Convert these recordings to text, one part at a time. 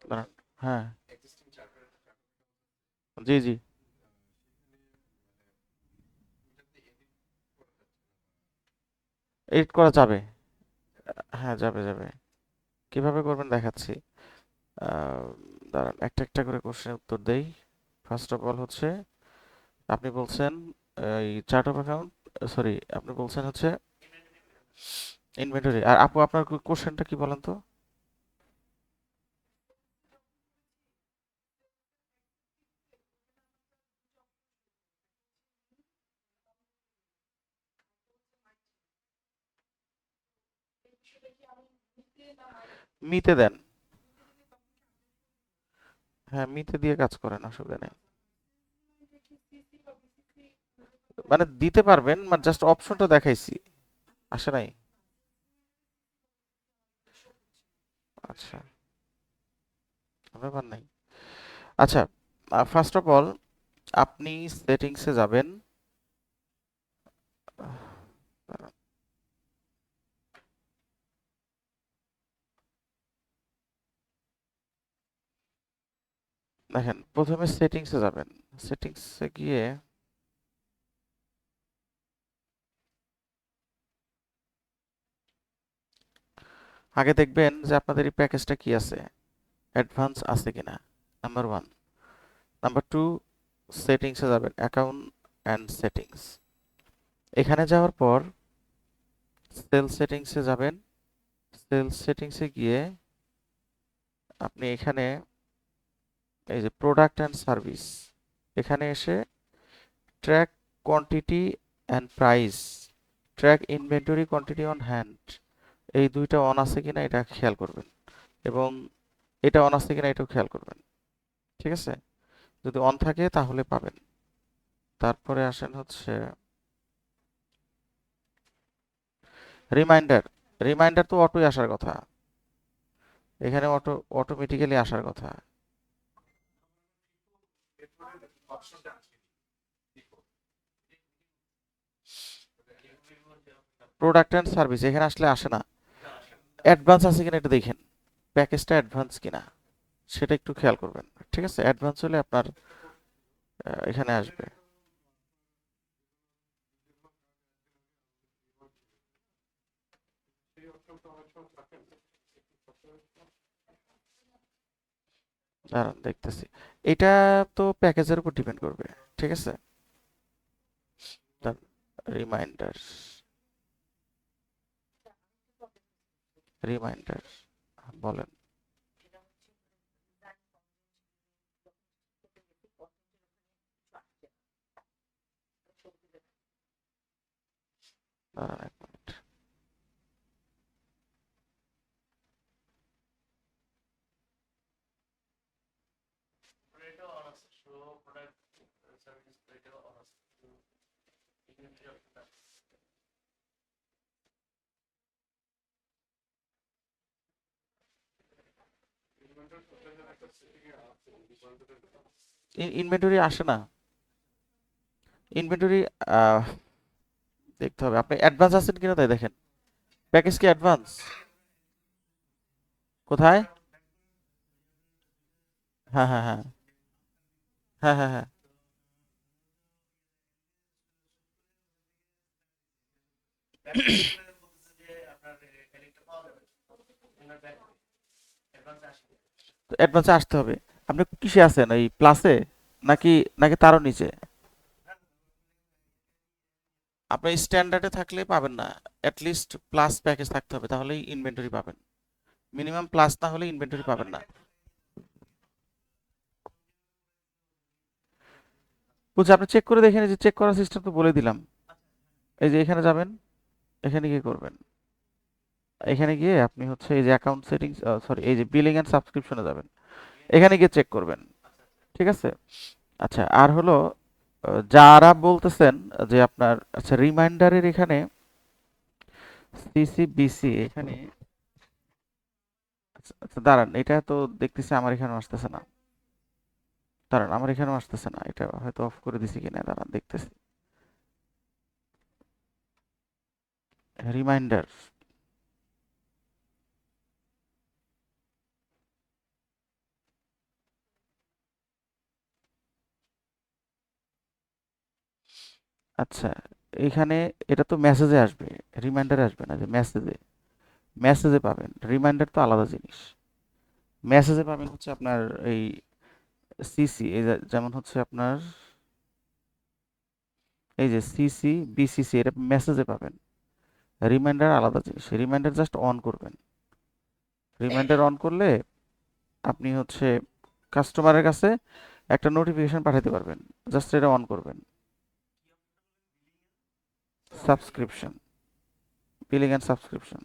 দাঁড়ান, হ্যাঁ, জি জি, এডিট করা যাবে। হ্যাঁ, যাবে যাবে। কিভাবে করবেন দেখাচ্ছি। আহ, দাঁড়ান, একটা একটা করে কোশ্চেনের উত্তর দেই। ফার্স্ট অফ অল হচ্ছে, আপনি বলছেন এই চার্ট অফ অ্যাকাউন্ট, সরি, আপনি বলছেন হচ্ছে ইনভেন্টরি। আর আপু আপনার কোশ্চেনটা কি বলেন তো? মিতে দেন। হ্যাঁ, মিতে দিয়ে কাজ করেন, অসুবিধা নেই। মানে দিতে পারবেন, মানে জাস্ট অপশনটা দেখাইছি। আসে নাই? আচ্ছা, ব্যাপার নাই। আচ্ছা, ফার্স্ট অফ অল আপনি সেটিংসে যাবেন। দাঁড়ান, দেখেন প্রথমে সেটিংসে যাবেন। সেটিংসে গিয়ে আগে দেখবেন যে আপনাদের এই প্যাকেজটা কি আছে, অ্যাডভান্স আছে কিনা, নাম্বার ওয়ান। নাম্বার টু, সেটিংসে যাবেন, অ্যাকাউন্ট অ্যান্ড সেটিংস। এখানে যাওয়ার পর সেল সেটিংসে যাবেন। সেল সেটিংসে গিয়ে আপনি এখানে এই যে প্রোডাক্ট অ্যান্ড সার্ভিস, এখানে এসে track quantity and price, track inventory quantity on hand, এই দুইটা অন আছে কিনা এটা খেয়াল করবেন। এবং এটা অন আছে কিনা এটাও খেয়াল করবেন। ঠিক আছে? যদি অন থাকে তাহলে পাবেন। তারপরে আসেন হচ্ছে রিমাইন্ডার। রিমাইন্ডার তো অটোই আসার কথা, এখানে অটোমেটিক্যালি আসার কথা। প্রোডাক্ট অ্যান্ড সার্ভিস এখানে আসলে আসে না। অ্যাডভান্স আছে কিনা এটা দেখেন, প্যাকেজটা অ্যাডভান্স কিনা সেটা একটু খেয়াল করবেন। ঠিক আছে? অ্যাডভান্স হলে আপনার এখানে আসবে। দাঁড়ান দেখতেছি। এটা তো প্যাকেজের উপর ডিপেন্ড করবে। ঠিক আছে? রিমাইন্ডার, রিমাইন্ডার বলেন। দাঁড়ান এক মিনিট। ইনভেন্টরি আসে না। ইনভেন্টরি দেখতে হবে আপনি অ্যাডভান্স আছেন কিনা তাই দেখেন। প্যাকেজ কি অ্যাডভান্স? কোথায়? হ্যাঁ হ্যাঁ হ্যাঁ, হ্যাঁ হ্যাঁ হ্যাঁ। তো অ্যাডভান্সে আসতে হবে। আপনি কিসে আছেন, এই প্লাসে নাকি, নাকি তারও নিচে? আপনি স্ট্যান্ডার্ডে থাকলে পাবেন না, অ্যাটলিস্ট প্লাস প্যাকেজ থাকতে হবে, তাহলেই ইনভেন্টরি পাবেন। মিনিমাম প্লাস না হলে ইনভেন্টরি পাবেন না। বুঝছি, আপনি চেক করে দেখেন, এই যে চেক করার সিস্টেম তো বলে দিলাম। এই যে এখানে যাবেন, এখানে গিয়ে করবেন। এখানে গিয়ে আপনি হচ্ছে এই যে অ্যাকাউন্ট সেটিংস, সরি, এই যে বিলিং এন্ড সাবস্ক্রিপশনে যাবেন। এখানে গিয়ে চেক করবেন। ঠিক আছে? আচ্ছা, আর হলো যারা বলতেছেন যে আপনার, আচ্ছা রিমাইন্ডারের এখানে সিসিবিসি এখানে, আচ্ছা আচ্ছা, দাঁড়ান, এটা তো দেখতেছি আমার এখানেও আসতেছে না। দাঁড়ান, আমার এখানেও আসতেছে না, এটা হয়তো অফ করে দিছি কিনা, দাঁড়ান দেখতেছি। রিমাইন্ডার, আচ্ছা, এখানে এটা তো মেসেজে আসবে, রিমাইন্ডারে আসবে না, যে মেসেজে, মেসেজে পাবেন। রিমাইন্ডার তো আলাদা জিনিস। মেসেজে পাবেন হচ্ছে আপনার এই সিসি, এই যেমন হচ্ছে আপনার এই যে সিসি বিসিসি, এটা মেসেজে পাবেন। রিমাইন্ডার আলাদা জিনিস, রিমাইন্ডার জাস্ট অন করবেন। রিমাইন্ডার অন করলে আপনি হচ্ছে কাস্টমারের কাছে একটা নোটিফিকেশন পাঠাতে পারবেন, জাস্ট এটা অন করবেন। Subscription, billing and subscription.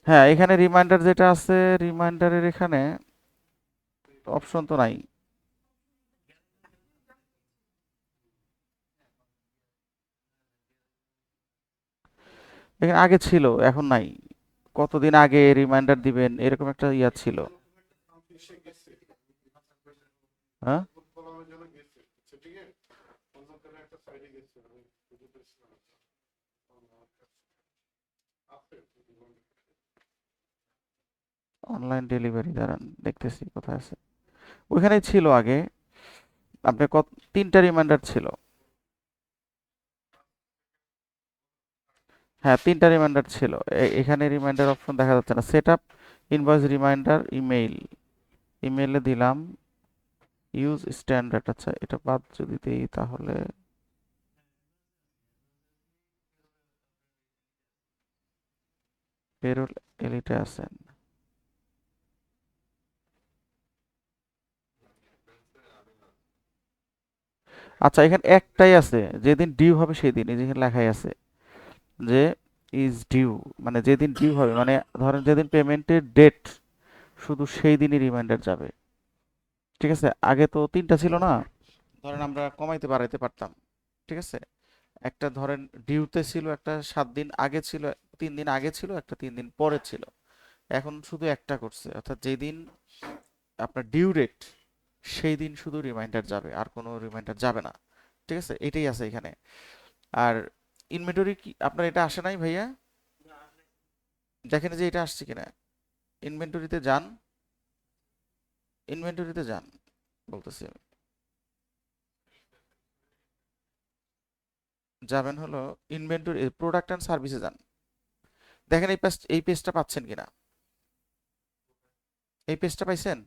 হ্যাঁ, এখানে রিমাইন্ডার যেটা আছে, রিমাইন্ডারের এখানে অপশন তো নাই। এখানে আগে ছিল, এখন নাই। কতদিন আগে রিমাইন্ডার দিবেন এরকম একটা ইয়া ছিল। হ্যাঁ, অনলাইন ডেলিভারি, দাঁড়ান দেখতেছি কোথায় আছে। ওইখানেই ছিল আগে। আপনার কত, তিনটা রিমাইন্ডার ছিল। হ্যাঁ, তিনটা রিমাইন্ডার ছিল। এখানে রিমাইন্ডার অপশন দেখা যাচ্ছে না। Set up invoice reminder email, ইমেইলে দিলাম। ইউজ স্ট্যান্ডার্ড, আচ্ছা এটা বাদ যদি দিই তাহলে পেরোল এলিটে আছেন। আচ্ছা, এখানে একটাই আছে, যেদিন ডিউ হবে সেদিন, এই যেখানে লেখাই আছে যে ইজ ডিউ, মানে যেদিন ডিউ হবে, মানে ধরেন যেদিন পেমেন্টের ডেট, শুধু সেই দিনই রিমাইন্ডার যাবে। ঠিক আছে, আগে তো তিনটা ছিল না, ধরেন আমরা কমাইতে বাড়াইতে পারতাম। ঠিক আছে, একটা ধরেন ডিউতে ছিল, একটা 7 দিন আগে ছিল, 3 দিন আগে ছিল, একটা 3 দিন পরে ছিল। এখন শুধু একটা করছে, অর্থাৎ যেদিন আপনার ডিউ ডেট সেই দিন শুধু রিমাইন্ডার যাবে, আর কোনো রিমাইন্ডার যাবে না। ঠিক আছে, এটাই আছে এখানে। আর ইনভেন্টরি কি আপনার এটা আসে নাই ভাইয়া? দেখেন যে এটা আসছে কিনা। ইনভেন্টরিতে যান, ইনভেন্টরিতে যান, বলতেছি আমি। যাবেন হলো ইনভেন্টরি, প্রোডাক্ট অ্যান্ড সার্ভিসে যান। দেখেন এই পেজ, এই পেজটা পাচ্ছেন কিনা। এই পেজটা পাইছেন?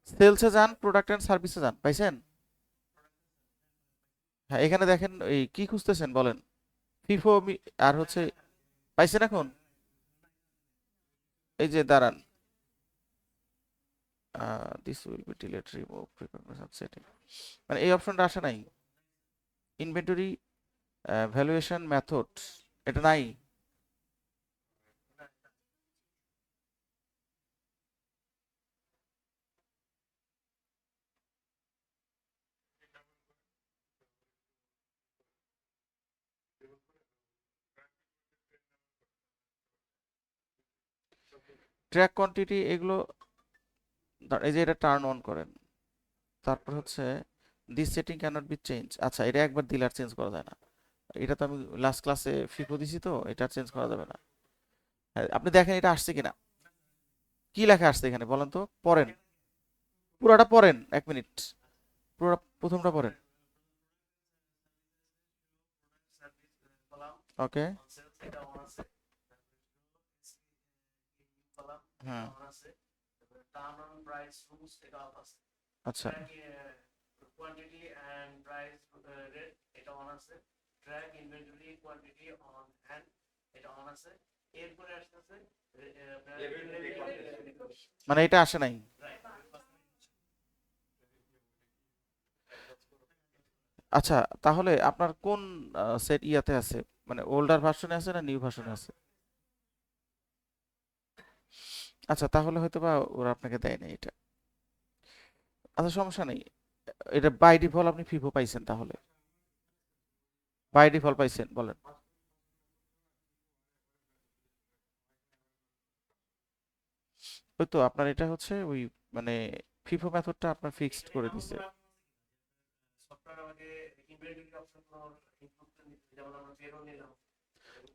সেলসে যান, প্রোডাক্ট অ্যান্ড সার্ভিসে যান, পাইছেন? হ্যাঁ, এখানে দেখেন এই কি খুঁজতেছেন বলেন। ফিফো আর হচ্ছে, পাইছেন এখন? এই যে দাঁড়ান, this will be delete, remove, setting, মানে এই অপশনটা আসে নাই। ইনভেন্টরি ভ্যালুয়েশন মেথড, এটা নাই। ট্র্যাক কোয়ান্টিটি এগুলো, এই যে এটা টার্ন অন করেন। তারপর হচ্ছে this setting cannot be change, আচ্ছা এটা একবার দিলে আর চেঞ্জ করা যায় না। এটা তো আমি লাস্ট ক্লাসে ফিফো দিছি, তো এটা চেঞ্জ করা যাবে না। হ্যাঁ, আপনি দেখেন এটা আসছে কিনা। কি লেখা আসছে এখানে বলেন তো, পড়েন, পুরাটা পড়েন, 1 মিনিট, পুরো প্রথমটা পড়েন। ওকে। হ্যাঁ, আচ্ছা, মানে এটা আসে নাই। আচ্ছা, তাহলে আপনার কোন সেট ইয়াতে আছে, মানে ওল্ডার ভার্সনে আছে না নিউ ভার্সনে আছে? আচ্ছা, তাহলে হয়তো বা ওরা আপনাকে দেয় নাই এটা। আচ্ছা, সমস্যা নেই। এটা বাই ডিফল্ট আপনি ফিফো পাইছেন তাহলে, বাই ডিফল্ট পাইছেন বলেন। ওই তো আপনার এটা হচ্ছে ওই, মানে ফিফো মেথডটা আপনার ফিক্সড করে দিছে।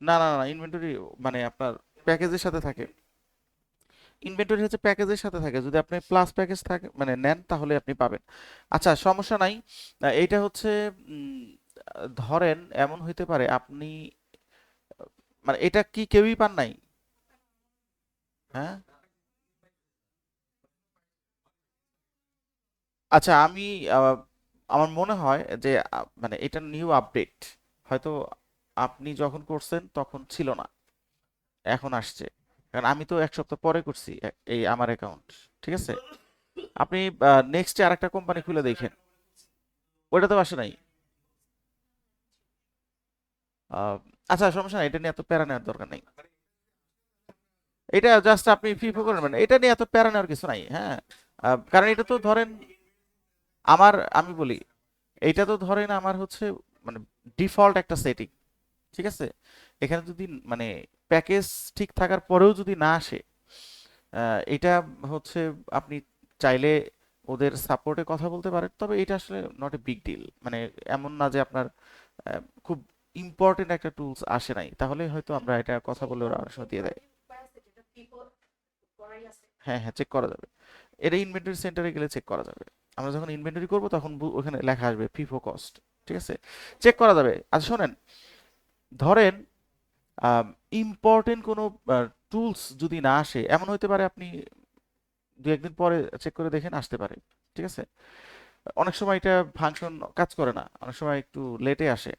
না না না, ইনভেন্টরি মানে আপনার প্যাকেজের সাথে থাকে। ইনভেন্টরি হচ্ছে প্যাকেজের সাথে থাকে, যদি আপনি প্লাস প্যাকেজ থাকে মানে নেন তাহলে আপনি পাবেন। আচ্ছা সমস্যা নাই। এইটা হচ্ছে উম, ধরেন এমন হইতে পারে আপনি মানে এটা কি কেউই পান নাই? হ্যাঁ, আচ্ছা আমি আহ, আমার মনে হয় যে মানে এটা নিউ আপডেট হয়তো আপনি যখন করছেন তখন ছিল না, এখন আসছে। কারণ আমি তো 1 সপ্তাহ পরে করছি এই আমার অ্যাকাউন্ট। ঠিক আছে, আপনি নেক্সটে আরেকটা কোম্পানি খুলে দেখেন, ওটা তো আসে নাই। আহ, আচ্ছা সমস্যা নাই, এটা নিয়ে এত প্যারা নেওয়ার দরকার নেই। এটা জাস্ট আপনি ফিফো করেন, মানে এটা নিয়ে এত প্যারা নেওয়ার কিছু নাই। হ্যাঁ, কারণ এটা তো ধরেন আমার, আমি বলি এইটা তো ধরেন আমার হচ্ছে মানে ডিফল্ট একটা সেটিং। ঠিক আছে, এখানে যদি মানে প্যাকেজ ঠিক থাকার পরেও যদি না আসে, এটা হচ্ছে আপনি চাইলে ওদের সাপোর্টে কথা বলতে পারেন, তবে এটা আসলে নট এ বিগ ডিল। মানে এমন না যে আপনার খুব ইম্পর্টেন্ট একটা টুলস আসে নাই, তাহলে হয়তো আমরা এটা কথা বলে ওরা অনেক সময় দিয়ে দেয়। হ্যাঁ হ্যাঁ, চেক করা যাবে। এটা ইনভেন্টরি সেন্টারে গেলে চেক করা যাবে। আমরা যখন ইনভেন্টরি করব তখন ওখানে লেখা আসবে ফিফো কস্ট। ঠিক আছে, চেক করা যাবে। আচ্ছা শোনেন, ধরেন ইম্পর্টেন্ট কোনো টুলস যদি না আসে, এমন হতে পারে আপনি 2-1 দিন পরে চেক করে দেখেন আসতে পারে। ঠিক আছে, অনেক সময় এটা ফাংশন কাজ করে না, অনেক সময় একটু লেটে আসে।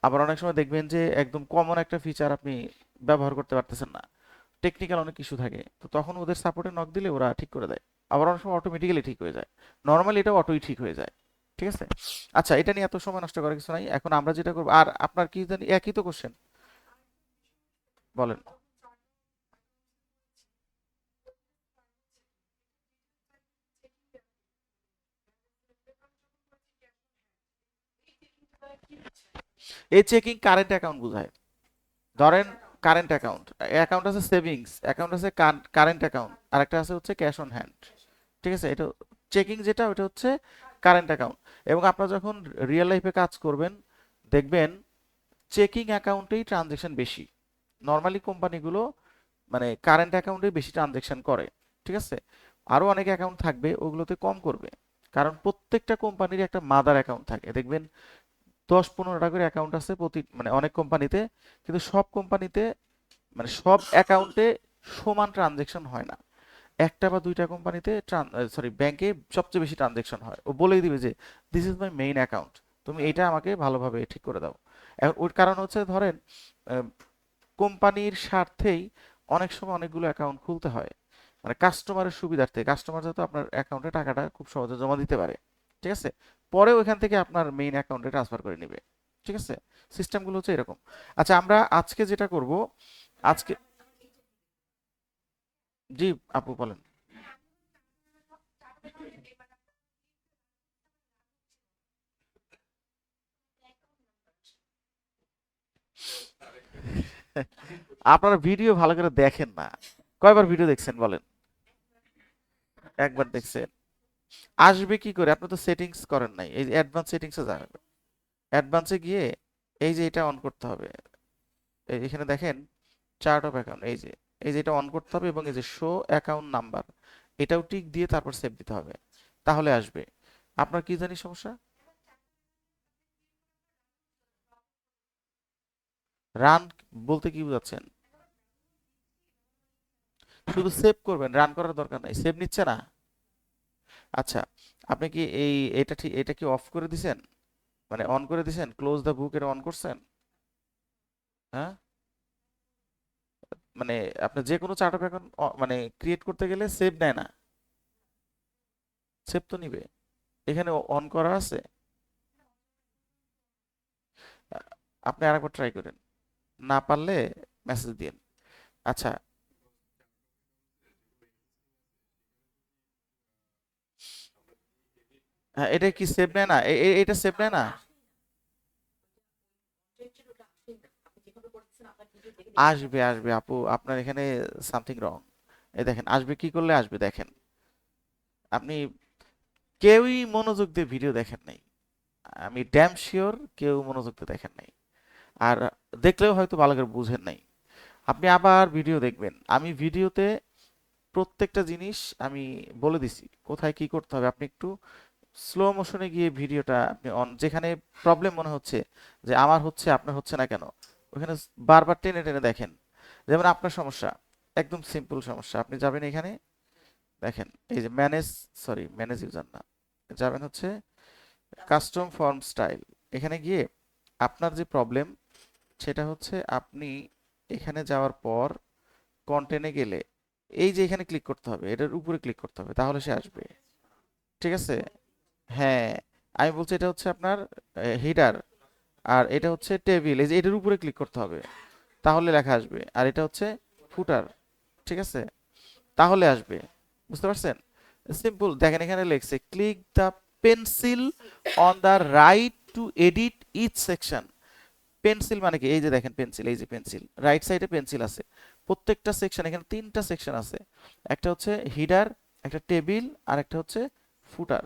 আবার অনেক সময় দেখবেন যে একদম কমন একটা ফিচার আপনি ব্যবহার করতে পারতেছেন না, টেকনিক্যাল অনেক কিছু থাকে, তো তখন ওদের সাপোর্টে নক দিলে ওরা ঠিক করে দেয়। আবার অনেক সময় অটোমেটিক্যালি ঠিক হয়ে যায়, নর্মালি এটা অটোই ঠিক হয়ে যায়। ঠিক আছে, আচ্ছা এটা নিয়ে এত সময় নষ্ট করার কিছু নাই, এখন আমরা যেটা করবো। আর আপনার কি জানি একই তো কোশ্চেন, বলেন। এই চেকিং কারেন্ট অ্যাকাউন্ট বোঝায়। ধরেন কারেন্ট অ্যাকাউন্ট, অ্যাকাউন্ট আছে সেভিংস অ্যাকাউন্ট, আছে কারেন্ট অ্যাকাউন্ট, আর একটা আছে হচ্ছে ক্যাশ অন হ্যান্ড। ঠিক আছে, এটা চেকিং যেটা ওটা হচ্ছে কারেন্ট অ্যাকাউন্ট। এবং আপনারা যখন রিয়েল লাইফে কাজ করবেন দেখবেন চেকিং অ্যাকাউন্টেই ট্রানজেকশন বেশি। নর্মালি কোম্পানিগুলো মানে কারেন্ট অ্যাকাউন্টে বেশি ট্রানজেকশন করে। ঠিক আছে, আরো অনেক অ্যাকাউন্ট থাকবে ওগুলোতে কম করবে, কারণ প্রত্যেকটা কোম্পানির একটা মাদার অ্যাকাউন্ট থাকে। দেখবেন 10-15টা করে অ্যাকাউন্ট আছে প্রতি মানে অনেক কোম্পানিতে, কিন্তু সব কোম্পানিতে মানে সব অ্যাকাউন্টে সমান ট্রানজেকশন হয় না। একটা বা দুইটা কোম্পানিতে সরি ব্যাংকে সবচেয়ে বেশি ট্রানজেকশন হয়, ও বলেই দিবে যে this is my main account, তুমি এটা আমাকে ভালোভাবে ঠিক করে দাও। এখন ওর কারণ হচ্ছে ধরেন কোম্পানির স্বার্থেই অনেক সময় অনেকগুলো অ্যাকাউন্ট খুলতে হয়, মানে কাস্টমারের সুবিধার্থে, কাস্টমার যাতে আপনার অ্যাকাউন্টে টাকাটা খুব সহজে জমা দিতে পারে। ঠিক আছে, পরে ওইখান থেকে আপনার মেইন অ্যাকাউন্টে ট্রান্সফার করে নেবে। ঠিক আছে, সিস্টেমগুলো হচ্ছে এরকম। আচ্ছা আমরা আজকে যেটা করব, আজকে, জি আপু বলেন। আপনারা ভিডিও ভালো করে দেখেন না, কয়বার ভিডিও দেখছেন বলেন? একবার দেখছেন, আসবে কি করে? আপনি তো সেটিংস করেন নাই, এই অ্যাডভান্স সেটিংসে যাবেন, অ্যাডভান্সে গিয়ে এই যে এটা অন করতে হবে। এই এখানে দেখেন চার্ট অফ অ্যাকাউন্ট, এই যে এটা অন করতে হবে, এবং এই যে শো অ্যাকাউন্ট নাম্বার এটাও টিক দিয়ে তারপর সেভ দিতে হবে, তাহলে আসবে। আপনার কি জানি সমস্যা? রান বলতে কি বোঝাচ্ছেন? শুধু সেভ করবেন, রান করার দরকার নাই, সেভ নিচ্ছে না। আচ্ছা, আপনি কি এই এটা ঠিক এটা কি অফ করে দিছেন, মানে অন করে দিছেন, ক্লোজ দ্য বুক এটা অন করছেন? হ্যাঁ, মানে আপনি যে কোনো চার্ট অফ অ্যাকাউন্ট মানে ক্রিয়েট করতে গেলে সেভ নেয় না? সেভ তো নিবে, এখানে অন করা আছে। আপনি আরেকবার ট্রাই করেন, না পারলে মেসেজ দিন। আচ্ছা, হ্যাঁ এটা কি সেভ নেয় না? এটা সেভ নেয় না? আসবে আসবে আপু, আপনার এখানে সামথিং রং। এই দেখেন আসবে, কি করলে আসবে দেখেন। আপনি কেউই মনোযোগ দিয়ে ভিডিও দেখেন নাই, আমি ড্যাম শিওর কেউ মনোযোগ দিয়ে দেখেন নাই। আর দেখলেও হয়তো ভালো করে বুঝেন নাই। আপনি আবার ভিডিও দেখবেন, আমি ভিডিওতে প্রত্যেকটা জিনিস আমি বলে দিছি কোথায় কি করতে হবে। আপনি একটু স্লো মোশনে গিয়ে ভিডিওটা আপনি অন, যেখানে প্রবলেম মনে হচ্ছে যে আমার হচ্ছে আপনার হচ্ছে না কেন, ওখানে বারবার টেনে টেনে দেখেন। যেমন আপনার সমস্যা একদম সিম্পল সমস্যা, আপনি যাবেন এখানে দেখেন এই যে ম্যানেজ, সরি ম্যানেজ ইউজার না, যাবেন হচ্ছে কাস্টম ফর্ম স্টাইল। এখানে গিয়ে আপনার যে প্রবলেম সেটা হচ্ছে আপনি এখানে যাওয়ার পর কন্টেন্টে গেলে এই যে এখানে ক্লিক করতে হবে, এটার উপরে ক্লিক করতে হবে, তাহলে সে আসবে। ঠিক আছে? হ্যাঁ, আমি বলছি এটা হচ্ছে আপনার হিডার, আর এটা হচ্ছে টেবিল, এই যে এটার উপরে ক্লিক করতে হবে, তাহলে লেখা আসবে। আর এটা হচ্ছে ফুটার। ঠিক আছে? তাহলে আসবে। বুঝতে পারছেন? সিম্পল, দেখেন এখানে লেখছে click the pencil on the right to edit each section. Pencil মানে কি? এই যে দেখেন পেন্সিল, এই যে পেন্সিল, রাইট সাইডে পেন্সিল আছে। প্রত্যেকটা সেকশন, এখানে তিনটা সেকশন আছে, একটা হচ্ছে হিডার, একটা টেবিল, আর একটা হচ্ছে ফুটার।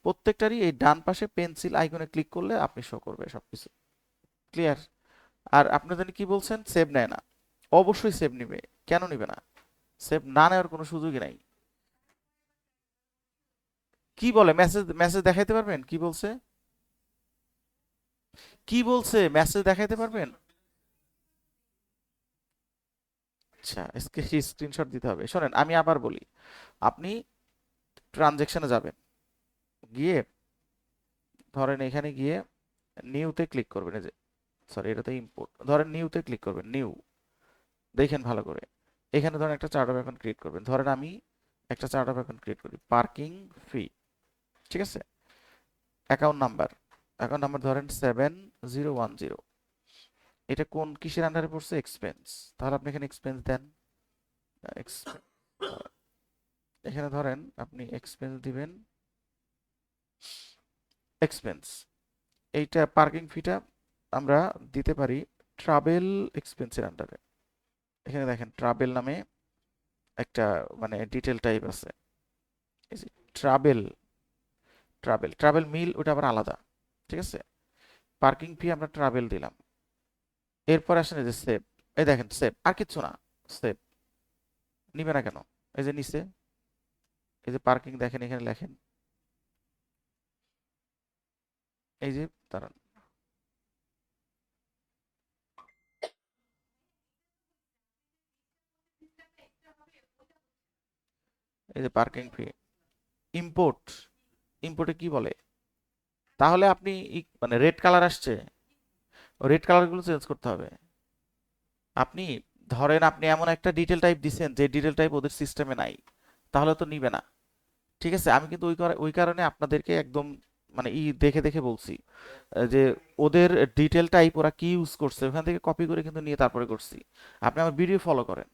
প্রত্যেকটারই এই ডান পাশে পেন্সিল আইকনে ক্লিক করলে আপনি শো করবে সবকিছু। ক্লিয়ার? আর আপনি জানি কি বলছেন, সেভ নেয় না। অবশ্যই সেভ নিবে। কেন নিবে না? সেভ না নেওয়ার কোনো সুযোগই নাই। কি বলে? মেসেজ মেসেজ দেখাইতে পারবেন? কি বলছে? কি বলছে? মেসেজ দেখাইতে পারবেন? আচ্ছা, স্ক্রিনশট দিতে হবে। শোনেন আমি আবার বলি, আপনি ট্রানজেকশনে যাবেন, গিয়ে ধরেন এখানে গিয়ে নিউতে ক্লিক করবেন, এই যে সরি এটাতে ইম্পোর্ট, ধরেন নিউতে ক্লিক করবেন, নিউ, দেখেন ভালো করে, এখানে ধরেন একটা চার্ট অফ অ্যাকাউন্ট ক্রিয়েট করবেন। ধরেন আমি একটা চার্ট অফ অ্যাকাউন্ট ক্রিয়েট করি, পার্কিং ফি। ঠিক আছে? অ্যাকাউন্ট নাম্বার, অ্যাকাউন্ট নাম্বার ধরেন 7010। এটা কোন কিসের আন্ডারে পড়ছে? এক্সপেন্স। তাহলে আপনি এখানে এক্সপেন্স দেন। এক্সপেন্স, এখানে ধরেন আপনি এক্সপেন্স দিবেন, এক্সপেন্স, এইটা পার্কিং ফিটা আমরা দিতে পারি ট্রাভেল এক্সপেন্সের আন্ডারে। এখানে দেখেন ট্রাভেল নামে একটা মানে ডিটেল টাইপ আছে, এই যে ট্রাভেল, ট্রাভেল ট্রাভেল মিল ওটা আবার আলাদা। ঠিক আছে? পার্কিং ফি আমরা ট্রাভেল দিলাম। এরপর আসেন এই যে সেভ, এই দেখেন সেভ, আর কিচ্ছু না, সেভ। নিবে না কেন? এই যে নিচে এই যে পার্কিং দেখেন, এখানে লেখেন এই যে, দাঁড়ান, এই যে পার্কিং ফি ইম্পোর্ট, ইম্পোর্টে কি বলে? তাহলে আপনি মানে রেড কালার আসছে, রেড কালারগুলো চেঞ্জ করতে হবে। আপনি ধরেন আপনি এমন একটা ডিটেল টাইপ দিছেন যে ডিটেল টাইপ ওদের সিস্টেমে নাই, তাহলে তো নিবে না। ঠিক আছে? আমি কিন্তু ওই কারণে আপনাদেরকে একদম মানে দেখে দেখে বলছি যে ওদের ডিটেল টাইপ ওরা কি ইউজ করছে ওখান থেকে কপি করে কিন্তু নিয়ে তারপরে করছি। আপনি আমার ভিডিও ফলো করেন।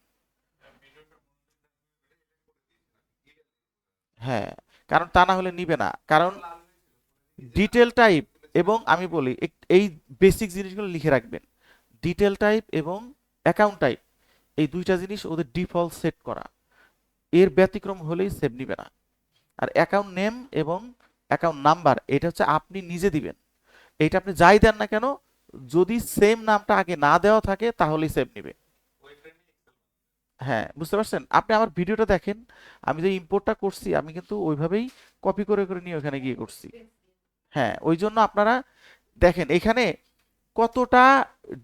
হ্যাঁ, কারণ তা না হলে নিবে না, কারণ ডিটেল টাইপ এবং আমি বলি এই বেসিক জিনিসগুলো লিখে রাখবেন। ডিটেল টাইপ এবং অ্যাকাউন্ট টাইপ, এই দুইটা জিনিস ওদের ডিফল্ট সেট করা, এর ব্যতিক্রম হলেই সেভ নিবে না। আর অ্যাকাউন্ট নেম এবং অ্যাকাউন্ট নাম্বার এটা হচ্ছে আপনি নিজে দিবেন। এইটা আপনি যাই দেন না কেন, যদি সেম নামটা আগে না দেওয়া থাকে তাহলেই সেভ নিবে। হ্যাঁ, বুঝতে পারছেন? আপনি আমার ভিডিওটা দেখেন, আমি যে ইম্পোর্টটা করছি আমি কিন্তু ওইভাবেই কপি করে করে নিয়ে ওখানে গিয়ে করছি। হ্যাঁ, ওই জন্য আপনারা দেখেন এখানে কতটা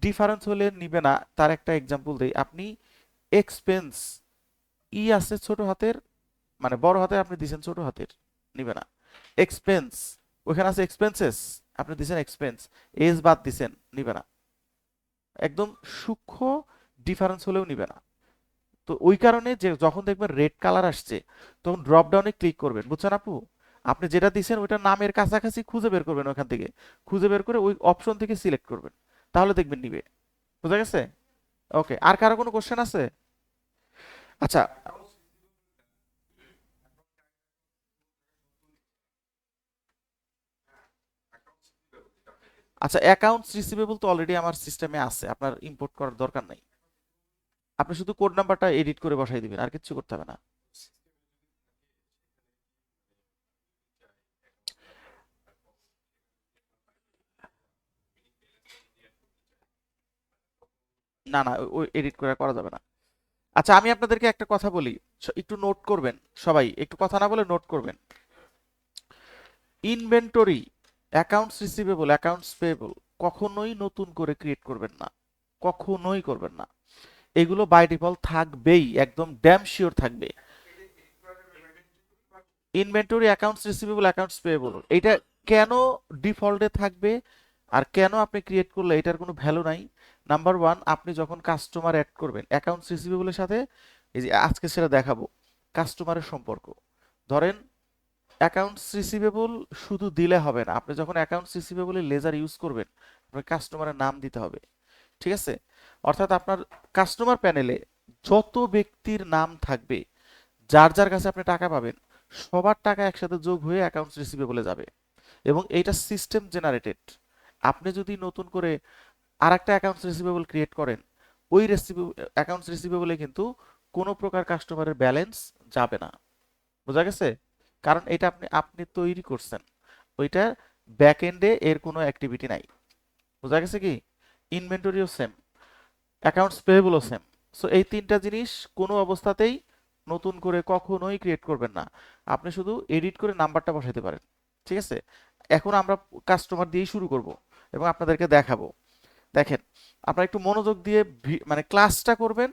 ডিফারেন্স হলে নিবে না তার একটা এক্সাম্পল দেই। আপনি এক্সপেন্স আছে ছোট হাতের, মানে বড় হাতের আপনি দিছেন ছোট হাতের, নিবে না। এক্সপেন্স, ওখানে আছে এক্সপেন্সেস, আপনি দিছেন এক্সপেন্স, এজ বাদ দিছেন, নিবে না। একদম সূক্ষ্ম ডিফারেন্স হলেও নিবে না। তো ওই কারণে যে যখন দেখবেন রেড কালার আসছে তখন ড্রপ ডাউনে ক্লিক করবেন। বুঝছেন আপু? আপনি যেটা দিছেন ওইটা নামের কাছাকাছি খুঁজে বের করবেন, ওখান থেকে খুঁজে বের করে ওই অপশন থেকে সিলেক্ট করবেন, তাহলে দেখবেন নিবে। বুঝা গেছে? ওকে, আর কারো কোনো কোশ্চেন আছে? আচ্ছা, আচ্ছা অ্যাকাউন্টস রিসিভেবল তো অলরেডি আমার সিস্টেমে আছে, আপনার ইম্পোর্ট করার দরকার নাই। আপনি শুধু কোড নাম্বারটা এডিট করে বসাই দিবেন, আর কিছু করতে হবে না। না না, ওই এডিট করে করা যাবে না। আচ্ছা আমি আপনাদেরকে একটা কথা বলি, একটু নোট করবেন, সবাই একটু কথা না বলে নোট করবেন। Inventory, accounts receivable, accounts payable কখনোই নতুন করে ক্রিয়েট করবেন না, কখনোই করবেন না। এগুলো বাই ডিফল্ট থাকবেই, একদম ড্যাম শিওর থাকবে। Inventory, accounts receivable, accounts payable, এটা কেন ডিফল্টে থাকবে আর কেন আপনি ক্রিয়েট করলে এটার কোনো ভ্যালু নাই? নাম্বার ওয়ান, আপনি যখন কাস্টমার অ্যাড করবেন অ্যাকাউন্টস রিসিভেবলের সাথে, এই যে আজকে সেটা দেখাবো, কাস্টমারের সম্পর্ক। ধরেন অ্যাকাউন্টস রিসিভেবল শুধু দিলে হবে না, আপনি যখন অ্যাকাউন্টস রিসিভেবলের লেজার ইউজ করবেন আপনার কাস্টমারের নাম দিতে হবে। ঠিক আছে? অর্থাৎ আপনার কাস্টমার প্যানেলে যত ব্যক্তির নাম থাকবে, যার যার কাছে আপনি টাকা পাবেন, সবার টাকা একসাথে যোগ হয়ে অ্যাকাউন্টস রিসিভেবলে যাবে। এবং এইটা সিস্টেম জেনারেটেড। আপনি যদি নতুন করে আরেকটা অ্যাকাউন্টস রিসিভেবল ক্রিয়েট করেন, ওই অ্যাকাউন্টস রিসিভেবলে কিন্তু কোনো প্রকার কাস্টমারের ব্যালেন্স যাবে না। বোঝা গেছে? কারণ এটা আপনি আপনি তৈরি করছেন, ওইটা ব্যাক এন্ডে এর কোনো অ্যাক্টিভিটি নাই। বোঝা গেছে কি? ইনভেন্টরিও সেম, অ্যাকাউন্টস পেয়েবলও সেম। সো এই তিনটা জিনিস কোনো অবস্থাতেই নতুন করে কখনোই ক্রিয়েট করবেন না। আপনি শুধু এডিট করে নাম্বারটা বসাতে পারেন। ঠিক আছে? এখন আমরা কাস্টমার দিয়েই শুরু করব এবং আপনাদেরকে দেখাবো। দেখেন, আপনারা একটু মনোযোগ দিয়ে মানে ক্লাসটা করবেন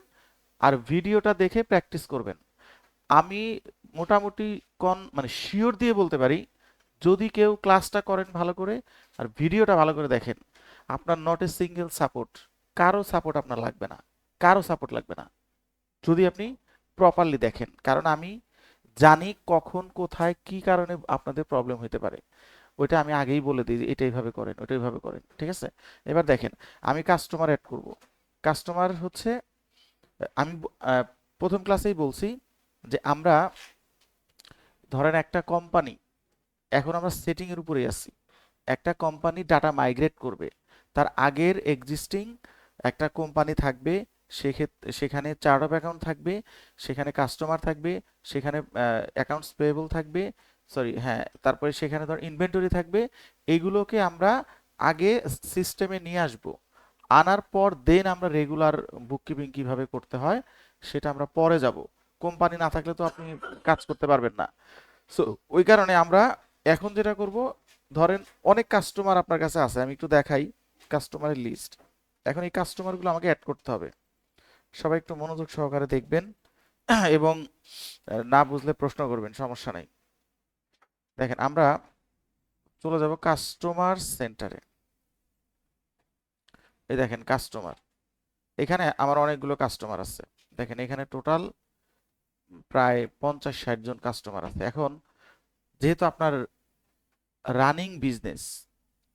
আর ভিডিওটা দেখে প্র্যাকটিস করবেন। আমি মোটামুটি মানে শিওর দিয়ে বলতে পারি, যদি কেউ ক্লাসটা করেন ভালো করে আর ভিডিওটা ভালো করে দেখেন, আপনার নট এ সিঙ্গেল সাপোর্ট, কারো সাপোর্ট আপনার লাগবে না, কারো সাপোর্ট লাগবে না, যদি আপনি প্রপারলি দেখেন। কারণ আমি জানি কখন কোথায় কি কারণে আপনাদের প্রবলেম হতে পারে, ওইটা আমি আগেই বলে দিই যে এটা এইভাবে করেন, ওটা এইভাবে করেন। ঠিক আছে? এবার দেখেন, আমি কাস্টমার অ্যাড করব। কাস্টমার হচ্ছে, আমি প্রথম ক্লাসেই বলছি যে আমরা ধরেন একটা কোম্পানি, এখন আমরা সেটিং এর উপরে আছি, একটা কোম্পানি ডাটা মাইগ্রেট করবে, তার আগের এক্সিস্টিং একটা কোম্পানি থাকবে, সেখানে চার্ট অফ অ্যাকাউন্ট থাকবে, সেখানে কাস্টমার থাকবে, সেখানে অ্যাকাউন্টস পেয়েবল থাকবে, সরি হ্যাঁ, তারপরে সেখানে ধর ইনভেন্টরি থাকবে। এইগুলোকে আমরা আগে সিস্টেমে নিয়ে আসব, আনার পর দেন আমরা রেগুলার বুককিপিং কিভাবে করতে হয় সেটা আমরা পরে যাব। কোম্পানি না থাকলে তো আপনি কাজ করতে পারবেন না। সো ওই কারণে আমরা এখন যেটা করব, ধরেন অনেক কাস্টমার আপনার কাছে আছে, আমি একটু দেখাই কাস্টমারের লিস্ট। এখন এই কাস্টমারগুলো আমাকে অ্যাড করতে হবে। সবাই একটু মনোযোগ সহকারে দেখবেন এবং না বুঝলে প্রশ্ন করবেন, সমস্যা নাই। দেখেন, আমরা চলে যাব কাস্টমার সেন্টারে। এই দেখেন কাস্টমার, এখানে আমার অনেকগুলো কাস্টমার আছে। দেখেন এখানে টোটাল প্রায় 50-60 জন কাস্টমার আছে। এখন যেহেতু আপনার রানিং বিজনেস,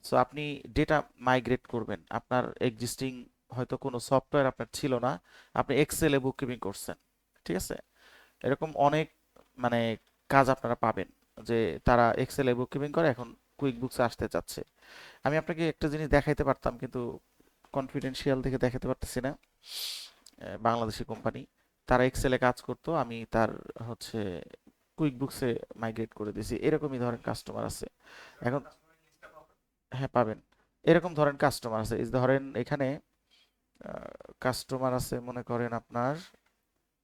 সো আপনি ডেটা মাইগ্রেট করবেন, আপনার এক্সিস্টিং হয়তো কোনো সফটওয়্যার আপনার ছিল না, আপনি এক্সেলে বুককিপিং করছেন। ঠিক আছে? এরকম অনেক মানে কাজ আপনারা পাবেন, যে তারা এক্সেলে বুককিপিং করে এখন কুইক বুকসে আসতে চাচ্ছে। আমি আপনাকে একটা জিনিস দেখাইতে পারতাম কিন্তু কনফিডেন্সিয়াল দেখে দেখাতে পারতেছি না। বাংলাদেশি কোম্পানি, তারা এক্সেলে কাজ করতো, আমি তার হচ্ছে কুইক বুকসে মাইগ্রেট করে দিয়েছি। এরকমই ধরেন কাস্টমার আছে এখন। হ্যাঁ পাবেন। এরকম ধরেন কাস্টমার আছে, এই যে ধরেন এখানে কাস্টমার আছে মনে করেন আপনার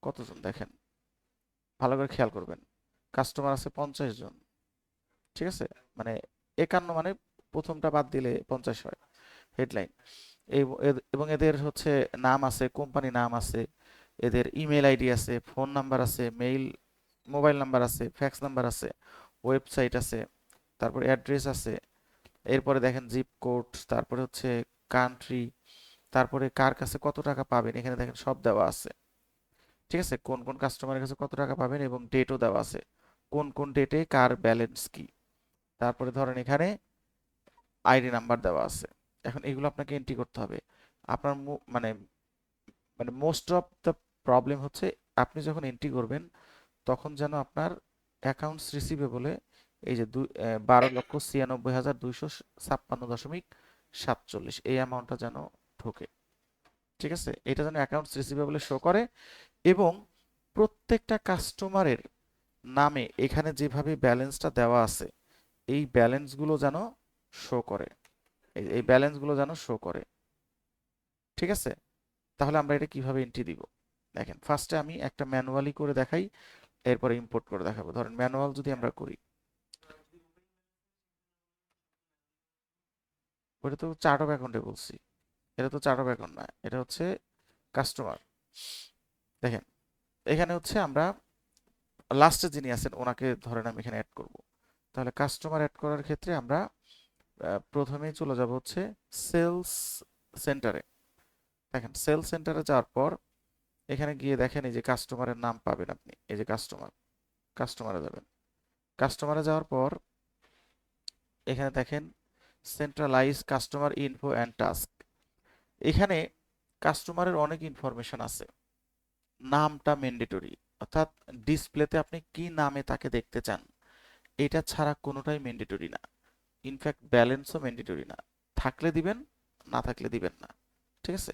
কতজন, দেখেন ভালো করে খেয়াল করবেন, কাস্টমার আছে 50 জন। ঠিক আছে? মানে 51, মানে প্রথমটা বাদ দিলে 50 হয় হেডলাইন। এবং এদের হচ্ছে নাম আছে, কোম্পানি নাম আছে, এদের ইমেল আইডি আছে, ফোন নাম্বার আছে, মোবাইল নাম্বার আছে, ফ্যাক্স নাম্বার আছে, ওয়েবসাইট আছে, তারপরে অ্যাড্রেস আছে, এরপরে দেখেন জিপ কোড, তারপরে হচ্ছে কান্ট্রি, তারপরে কার কাছে কত টাকা পাবেন এখানে দেখেন সব দেওয়া আছে। ঠিক আছে? কোন কোন কাস্টমারের কাছে কত টাকা পাবেন এবং ডেটও দেওয়া আছে, কোন কোন ডেটে কার ব্যালেন্স কি। তারপরে ধরেন এখানে আইডি নাম্বার দেওয়া আছে। এখন এগুলো আপনাকে এন্ট্রি করতে হবে। আপনার মানে মানে মোস্ট অফ দ্য প্রবলেম হচ্ছে, আপনি যখন এন্ট্রি করবেন তখন যেন আপনার অ্যাকাউন্টস রিসিভেবলে এই যে 12,96,256.47 এই অ্যামাউন্টটা যেন ঢোকে। ঠিক আছে? এটা যেন অ্যাকাউন্টস রিসিভেবলে শো করে এবং প্রত্যেকটা কাস্টমারের নামে এখানে যেভাবে ব্যালেন্সটা দেওয়া আছে এই ব্যালেন্সগুলো যেন শো করে, এই ব্যালেন্সগুলো যেন শো করে। ঠিক আছে? তাহলে আমরা এটা কিভাবে এন্ট্রি দিব? দেখেন ফার্স্টে আমি একটা ম্যানুয়ালি করে দেখাই, এরপরে ইম্পোর্ট করে দেখাবো। ধরেন ম্যানুয়াল যদি আমরা করি, ওটা তো চার্ট অফ অ্যাকাউন্টে বলছি, এটা তো চার্ট অফ অ্যাকাউন্ট না, এটা হচ্ছে কাস্টমার। দেখেন এখানে হচ্ছে আমরা লাস্টে যিনি আছেন ওনাকে ধরেন আমি এখানে অ্যাড করব। তাহলে কাস্টমার অ্যাড করার ক্ষেত্রে আমরা প্রথমেই চলে যাব হচ্ছে সেলস সেন্টারে। দেখেন সেলস সেন্টারে যাওয়ার পর এখানে গিয়ে দেখেন এই যে কাস্টমারের নাম পাবেন আপনি, এই যে কাস্টমার, কাস্টমারে যাবেন। কাস্টমারে যাওয়ার পর এখানে দেখেন centralise customer info and task. এখানে কাস্টমারের অনেক ইনফরমেশন আছে, নামটা ম্যান্ডেটরি, অর্থাৎ ডিসপ্লেতে আপনি কি নামে তাকে দেখতে চান এটা ছাড়া কোনোটাই ম্যান্ডেটরি না। ইনফ্যাক্ট ব্যালেন্সও ম্যান্ডেটরি না, থাকলে দিবেন, না থাকলে দিবেন না। ঠিক আছে।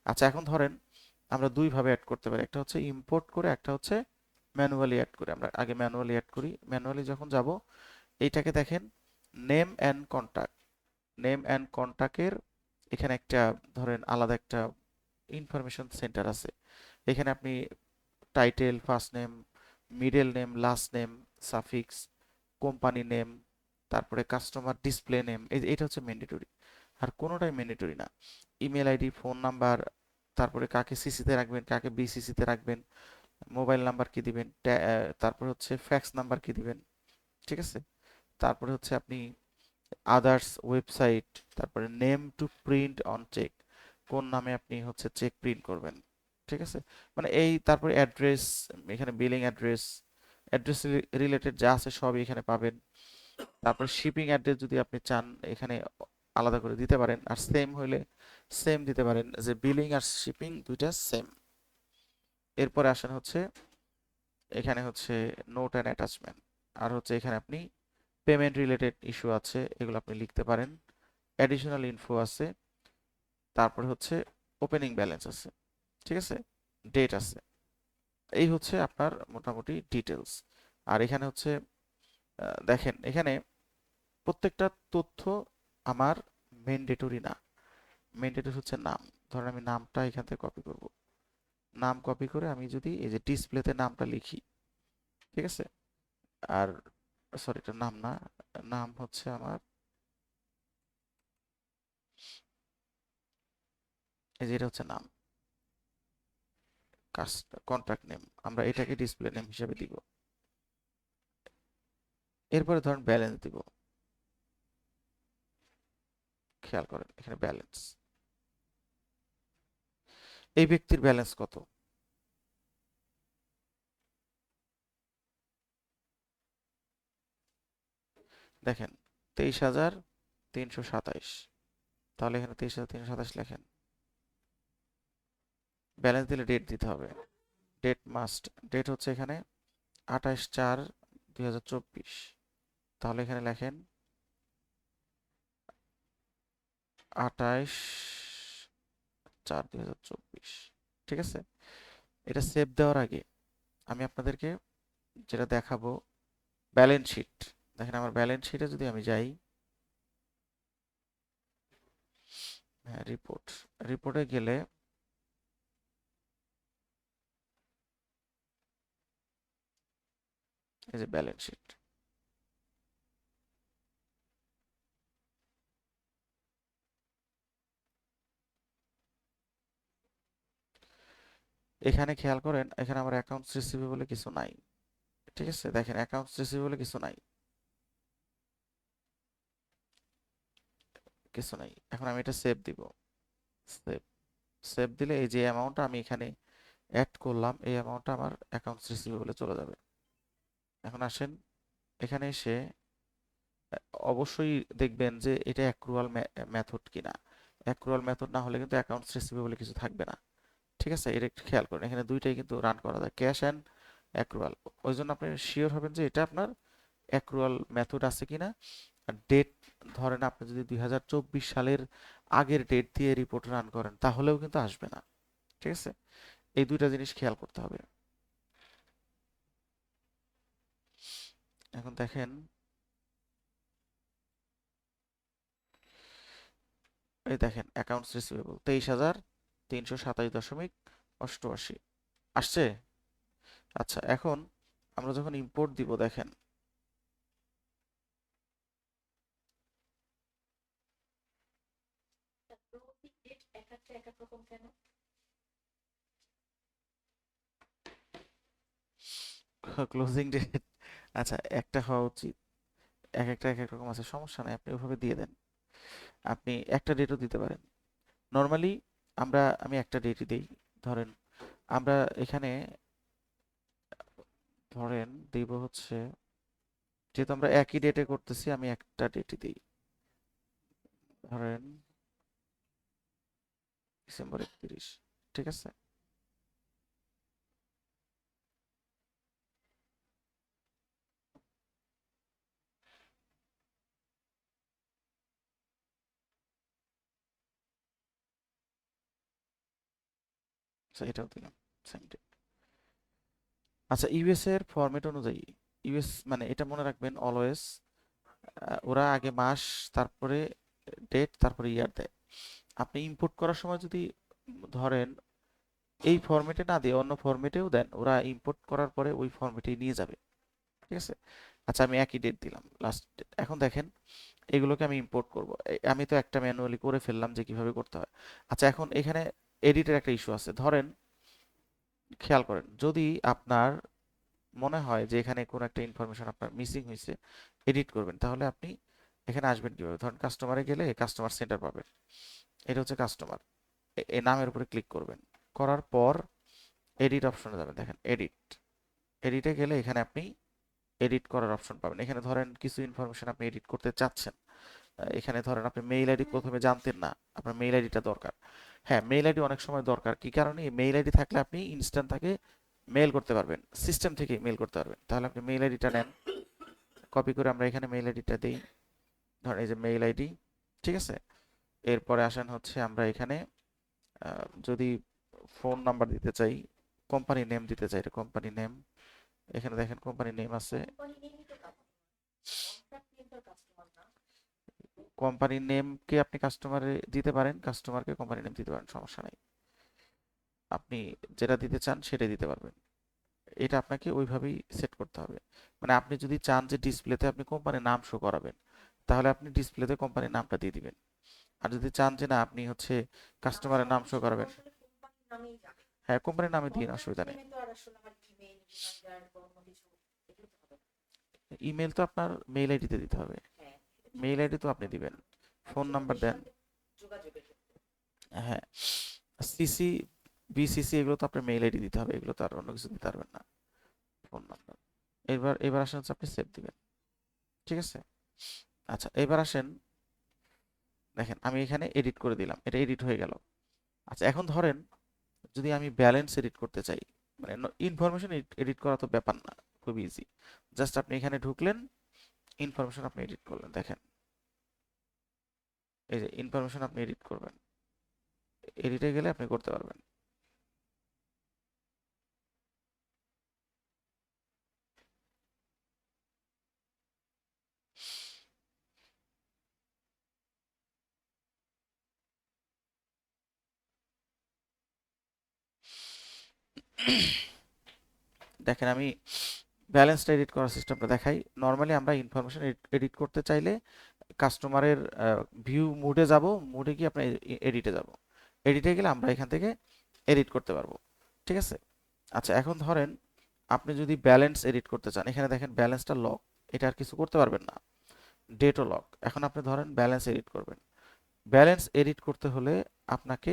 আচ্ছা এখন ধরেন আমরা দুই ভাবে অ্যাড করতে পারি, একটা হচ্ছে ইম্পোর্ট করে, একটা হচ্ছে ম্যানুয়ালি অ্যাড করে। আমরা আগে ম্যানুয়ালি অ্যাড করি। ম্যানুয়ালি যখন যাব, এইটাকে দেখেন name and contact, name and কন্টাক্টের এখানে একটা ধরেন আলাদা একটা ইনফরমেশন সেন্টার আছে। এখানে আপনি title, first name, middle name, last name, suffix, company name, তারপরে কাস্টমার ডিসপ্লে নেম, এটা হচ্ছে ম্যান্ডেটরি। আর কোনোটাই ম্যান্ডেটরি না। ইমেল আইডি, ফোন নাম্বার, তারপরে কাকে সিসিতে রাখবেন, কাকে বিসিসিতে রাখবেন, মোবাইল নাম্বার কি দিবেন, তারপরে হচ্ছে ফ্যাক্স নাম্বার কি দিবেন। ঠিক আছে। তারপরে হচ্ছে আপনি আদার্স ওয়েবসাইট, তারপরে name to print on check, কোন নামে আপনি হচ্ছে চেক প্রিন্ট করবেন। ঠিক আছে। মানে এই তারপরে অ্যাড্রেস, এখানে বিলিং অ্যাড্রেস, অ্যাড্রেস রিলেটেড যা আছে সবই এখানে পাবেন। তারপর শিপিং অ্যাড্রেস যদি আপনি চান এখানে আলাদা করে দিতে পারেন, আর সেম হইলে সেম দিতে পারেন, যে বিলিং আর শিপিং দুইটা সেম। এরপরে আসেন হচ্ছে এখানে হচ্ছে নোট অ্যান্ড অ্যাটাচমেন্ট, আর হচ্ছে এখানে আপনি পেমেন্ট রিলেটেড ইস্যু আছে এগুলো আপনি লিখতে পারেন, অ্যাডিশনাল ইনফো আছে, তারপরে হচ্ছে ওপেনিং ব্যালেন্স আছে। ঠিক আছে। ডেট আছে। এই হচ্ছে আপনার মোটামুটি ডিটেলস। আর এখানে হচ্ছে দেখেন এখানে প্রত্যেকটা তথ্য আমার ম্যান্ডেটরি না। ম্যান্ডেটরি হচ্ছে নাম। ধরেন আমি নামটা এখান থেকে কপি করব, নাম কপি করে আমি যদি এই যে ডিসপ্লেতে নামটা লিখি, ঠিক আছে। আর সরি, এটা নাম না, নাম হচ্ছে আমার এই যে এটা হচ্ছে নাম, কাস্ট কন্ট্রাক্ট নেম, আমরা এটাকে ডিসপ্লে নেম হিসেবে দিব। এরপরে ধরেন ব্যালেন্স দিব। খেয়াল করেন এখানে ব্যালেন্স, এই ব্যক্তির ব্যালেন্স কত, দেখেন 23,327। তাহলে এখানে 23,327 লেখেন। ব্যালেন্স দিলে ডেট দিতে হবে, ডেট মাস্ট, ডেট হচ্ছে এখানে 28/4/2024। তাহলে এখানে লেখেন 28/4/2024। ঠিক আছে। এটা সেভ দেওয়ার আগে আমি আপনাদেরকে যেটা দেখাবো, ব্যালেন্স শিট। দেখেন আমার ব্যালেন্স শিটে যদি আমি যাই, হ্যাঁ রিপোর্ট, রিপোর্টে গেলে এই যে ব্যালেন্স শিট, এখানে খেয়াল করেন এখানে আমার অ্যাকাউন্টস রিসিভেবলে কিছু নাই। ঠিক আছে। দেখেন অ্যাকাউন্টস রিসিভেবলে কিছু নাই, কিছু নাই। এখন আমি এটা সেভ দিব। সেভ, সেভ দিলে এই যে অ্যামাউন্টটা আমি এখানে অ্যাড করলাম এই অ্যামাউন্টটা আমার অ্যাকাউন্টস রিসিভেবলে চলে যাবে। এখন আসেন এখানে এসে অবশ্যই দেখবেন যে এটা অ্যাক্রুয়াল মেথড কিনা। অ্যাক্রুয়াল মেথড না হলে কিন্তু অ্যাকাউন্টস রিসিভেবলে কিছু থাকবে না। ঠিক আছে। এটা একটু খেয়াল করেন, এখানে দুইটাই কিন্তু রান করা যায়, ক্যাশ অ্যান্ড অ্যাক্রুয়াল। ওই জন্য আপনি শিওর হবেন যে এটা আপনার অ্যাক্রুয়াল মেথড আছে কিনা। আর ডেট, ধরেন আপনি যদি 2024 সালের আগের ডেট দিয়ে রিপোর্ট রান করেন তাহলেও কিন্তু আসবে না। ঠিক আছে। এই দুইটা জিনিস খেয়াল করতে হবে। এখন দেখেন এই দেখেন অ্যাকাউন্টস রিসিভেবল 23,327.88। আসছে? আচ্ছা, এখন আমরা যখন ইম্পোর্ট দিব দেখেন ক্লোজিং ডেট আচ্ছা একটা হওয়া উচিত, এক একটা এক এক রকম আছে, সমস্যা নাই, আপনি ওভাবে দিয়ে দেন। আপনি একটা ডেটও দিতে পারেন। নর্মালি আমি একটা ডেটই দিই। ধরেন আমরা এখানে ধরেন দিব হচ্ছে, যেহেতু আমরা একই ডেটে করতেছি আমি একটা ডেটই দিই। ধরেন ডিসেম্বর 31, ঠিক আছে? আচ্ছা, এটাও দিলাম সেম ডেট। আচ্ছা, ইউএস এর ফরম্যাট অনুযায়ী, ইউএস মানে এটা মনে রাখবেন অলওয়েজ, ওরা আগে মাস, তারপরে ডেট, তারপরে ইয়ার দেয়। আপনি ইম্পোর্ট করার সময় যদি ধরেন এই ফরম্যাটে না দিয়ে অন্য ফরম্যাটেও দেন, ওরা ইম্পোর্ট করার পরে ওই ফরম্যাটেই নিয়ে যাবে, ঠিক আছে? আচ্ছা, আমি একই ডেট দিলাম, লাস্ট ডেট। এখন দেখেন এগুলোকে আমি ইম্পোর্ট করব, আমি তো একটা ম্যানুয়ালি করে ফেললাম যে কিভাবে করতে হয়। আচ্ছা, এখন এখানে এডিটের একটা ইস্যু আছে। ধরেন খেয়াল করেন, যদি আপনার মনে হয় যে এখানে কোনো একটা ইনফরমেশন আপনার মিসিং হয়েছে, এডিট করবেন, তাহলে আপনি এখানে আসবেন কিভাবে? ধরেন কাস্টমারে গেলে কাস্টমার সেন্টার পাবেন, এটা হচ্ছে কাস্টমার, এই নামের উপরে ক্লিক করবেন, করার পর এডিট অপশনে যাবেন, দেখেন এডিট, এডিটে গেলে এখানে আপনি এডিট করার অপশন পাবেন। এখানে ধরেন কিছু ইনফরমেশন আপনি এডিট করতে চাচ্ছেন, এখানে ধরেন আপনি মেইল আইডি প্রথমে জানতেন না, আপনার মেইল আইডিটা দরকার। হ্যাঁ, মেইল আইডি অনেক সময় দরকার, কি কারণে? মেইল আইডি থাকলে আপনি ইনস্ট্যান্ট তাকে মেইল করতে পারবেন, সিস্টেম থেকে মেইল করতে পারবেন। তাহলে আপনি মেইল আইডিটা নেন, কপি করে আমরা এখানে মেইল আইডিটা দিই, ধরেন এই যে মেইল আইডি, ঠিক আছে? এরপরে আসেন হচ্ছে আমরা এখানে যদি ফোন নাম্বার দিতে চাই, কোম্পানি নেম দিতে চাই, এটা কোম্পানি নেম, এখানে দেখেন কোম্পানি নেম আছে। কোম্পানি নেমকে আপনি কাস্টমারে দিতে পারেন, কাস্টমারকে কোম্পানি নেম দিতে পারেন, সমস্যা নাই। আপনি যেটা দিতে চান সেটাই দিতে পারবেন। এটা আপনাকে ওইভাবেই সেট করতে হবে। মানে আপনি যদি চান যে ডিসপ্লেতে আপনি কোম্পানির নাম শো করাবেন, তাহলে আপনি ডিসপ্লেতে কোম্পানির নামটা দিয়ে দিবেন। আর যদি চান যে না আপনি হচ্ছে কাস্টমারের নাম শো করাবেন, হ্যাঁ কোম্পানির নামে দিন, অসুবিধা নেই। ইমেল তো আপনার মেইল আইডিতে দিতে হবে, মেইল আইডি তো আপনি দিবেন, ফোন নাম্বার দেন। হ্যাঁ, সিসি, বিসিসি এগুলো তো আপনার মেইল আইডি দিতে হবে, এগুলো তো আর অন্য কিছু দিতে পারবেন না, ফোন নাম্বার। এবার আসেন হচ্ছে আপনি সেভ দিবেন, ঠিক আছে? আচ্ছা, এবার আসেন, দেখেন আমি এখানে এডিট করে দিলাম, এটা এডিট হয়ে গেল। আচ্ছা, এখন ধরেন যদি আমি ব্যালেন্স এডিট করতে চাই, মানে ইনফরমেশন এডিট করা তো ব্যাপার না, খুব ইজি। জাস্ট আপনি এখানে ঢুকলেন, ইনফরমেশন আপনি এডিট করলেন, দেখেন এই যে ইনফরমেশন আপনি এডিট করবেন, এডিটে গেলে আপনি করতে পারবেন। দেখেন আমি ব্যালেন্সটা এডিট করার সিস্টেমটা দেখাই। নর্মালি আমরা ইনফরমেশন এডিট করতে চাইলে কাস্টমারের ভিউ মোডে যাব, মোডে গিয়ে আপনার এডিটে যাব, এডিটে গেলে আমরা এখান থেকে এডিট করতে পারবো, ঠিক আছে? আচ্ছা, এখন ধরেন আপনি যদি ব্যালেন্স এডিট করতে চান, এখানে দেখেন ব্যালেন্সটা লক, এটা আর কিছু করতে পারবেন না, ডেটও লক। এখন আপনি ধরেন ব্যালেন্স এডিট করবেন, ব্যালেন্স এডিট করতে হলে আপনাকে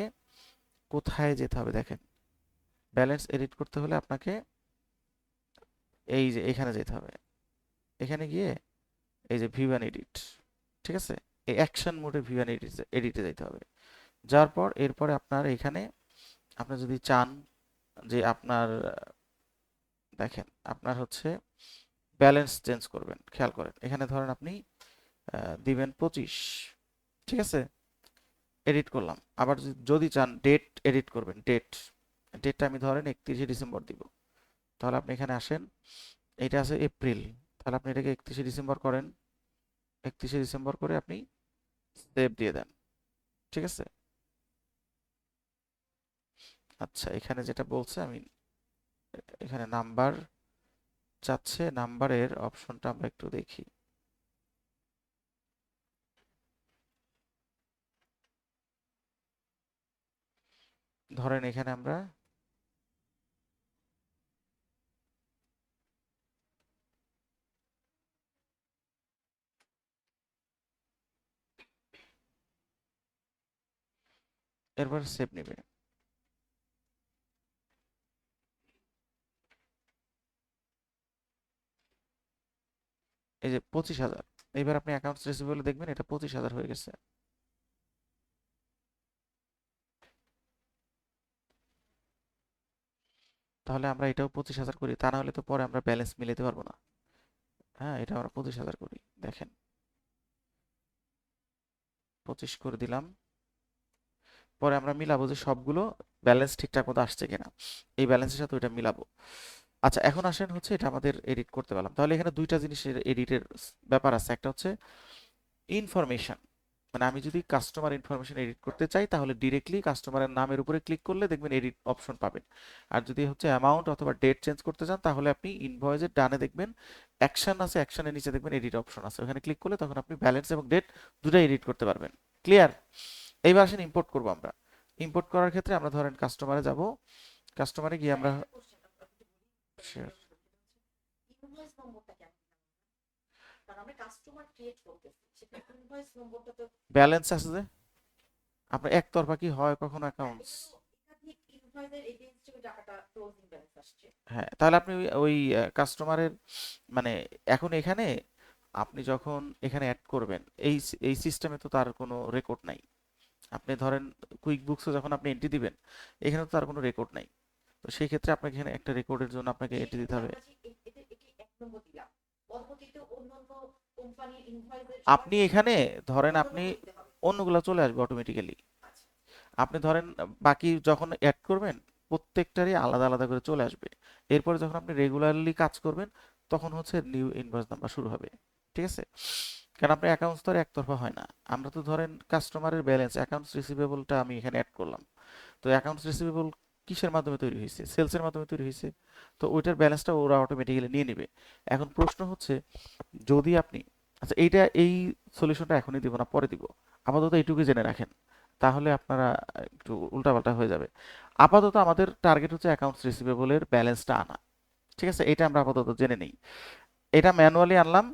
কোথায় যেতে হবে দেখেন, ব্যালেন্স এডিট করতে হলে আপনাকে এই যে এখানে যেতে হবে, এখানে গিয়ে এই যে ভিউ অ্যান্ড এডিট, ঠিক আছে? এই অ্যাকশন মোডে ভিউ অ্যান্ড এডিটে যেতে হবে। যাওয়ার পর এরপরে আপনার এখানে আপনি যদি চান যে আপনার দেখেন আপনার হচ্ছে ব্যালেন্স চেঞ্জ করবেন, খেয়াল করেন এখানে ধরেন আপনি দিবেন 25, ঠিক আছে? এডিট করলাম। আবার যদি চান ডেট এডিট করবেন, ডেটটা আমি ধরেন 31শে ডিসেম্বর দিব, তাহলে আপনি এখানে আসেন, এটা আছে এপ্রিল, তাহলে আপনি এটাকে 31শে ডিসেম্বর করেন, 31শে ডিসেম্বর করে আপনি সেভ দিয়ে দেন, ঠিক আছে? আচ্ছা, এখানে যেটা বলছে আমি এখানে নাম্বার চাচ্ছে, নাম্বারের অপশনটা আমরা একটু দেখি। ধরেন এখানে আমরা এরপর সেভ নেবে। এই যে 25,000, এবার আপনি অ্যাকাউন্টস রিসিভেবল দেখবেন এটা 25,000 হয়ে গেছে। তাহলে আমরা এটাও 25,000 করি, তা না হলে তো পরে আমরা ব্যালেন্স মিলাতে পারবো না। হ্যাঁ, এটা আমরা 25,000 করি, দেখেন 25 করে দিলাম। পরে আমরা মিলাবো যে সবগুলো ব্যালেন্স ঠিকঠাক মতো আসছে কিনা, এই ব্যালেন্সের সাথে ওইটা মিলাবো। আচ্ছা, এখন আসেন হচ্ছে এটা আমাদের এডিট করতে পারলাম। তাহলে এখানে দুইটা জিনিসের এডিটের ব্যাপার আছে। একটা হচ্ছে ইনফরমেশন, মানে আমি যদি কাস্টমার ইনফরমেশন এডিট করতে চাই তাহলে ডিরেক্টলি কাস্টমারের নামের উপরে ক্লিক করলে দেখবেন এডিট অপশন পাবেন। আর যদি হচ্ছে অ্যামাউন্ট অথবা ডেট চেঞ্জ করতে চান তাহলে আপনি ইনভয়েসের ডানে দেখবেন অ্যাকশন আছে, অ্যাকশনের নিচে দেখবেন এডিট অপশন আছে, ওখানে ক্লিক করলে তখন আপনি ব্যালেন্স এবং ডেট দুটাই এডিট করতে পারবেন। ক্লিয়ার? এইবার আসেন ইম্পোর্ট করবো আমরা। ইম্পোর্ট করার ক্ষেত্রে আমরা ধরেন কাস্টমারে যাব, কাস্টমারে গিয়ে আমরা ব্যালেন্স আছে যে আপনার একতরফা কি হয় কখনো অ্যাকাউন্টস? হ্যাঁ, তাহলে আপনি ওই কাস্টমারের মানে এখন এখানে আপনি যখন এখানে অ্যাড করবেন এই এই সিস্টেমে তো তার কোনো রেকর্ড নাই। আপনি ধরেন কুইক বুকসে যখন আপনি এন্ট্রি দিবেন এখানে তো তার কোনো রেকর্ড নাই। তো সেই ক্ষেত্রে আপনাকে এখানে একটা রেকর্ডের জন্য আপনাকে এন্ট্রি দিতে হবে। আপনি এখানে ধরেন আপনি অন্যগুলো চলে আসবে অটোমেটিক্যালি। আপনি ধরেন বাকি যখন অ্যাড করবেন প্রত্যেকটারই আলাদা আলাদা করে চলে আসবে। এরপরে যখন আপনি রেগুলারলি কাজ করবেন তখন হচ্ছে নিউ ইনভয়েস নাম্বার শুরু হবে। ঠিক আছে? কারণ আপনার অ্যাকাউন্টস তো আর একতরফা হয় না। আমরা তো ধরেন কাস্টমারের ব্যালেন্স অ্যাকাউন্টস রিসিভেবলটা আমি এখানে অ্যাড করলাম। তো অ্যাকাউন্টস রিসিভেবল কিসের মাধ্যমে তৈরি হয়েছে? সেলসের মাধ্যমে তৈরি হয়েছে। তো ওইটার ব্যালেন্সটা ওরা অটোমেটিক্যালি নিয়ে নেবে। এখন প্রশ্ন হচ্ছে যদি আপনি, আচ্ছা এইটা এই সলিউশনটা এখনই দিব না, পরে দিব, আপাতত এইটুকু জেনে রাখেন, তাহলে আপনারা একটু উল্টাপাল্টা হয়ে যাবে। আপাতত আমাদের টার্গেট হচ্ছে অ্যাকাউন্টস রিসিভেবলের ব্যালেন্সটা আনা। ঠিক আছে, এটা আমরা আপাতত জেনে নেই। এটা ম্যানুয়ালি আনলাম।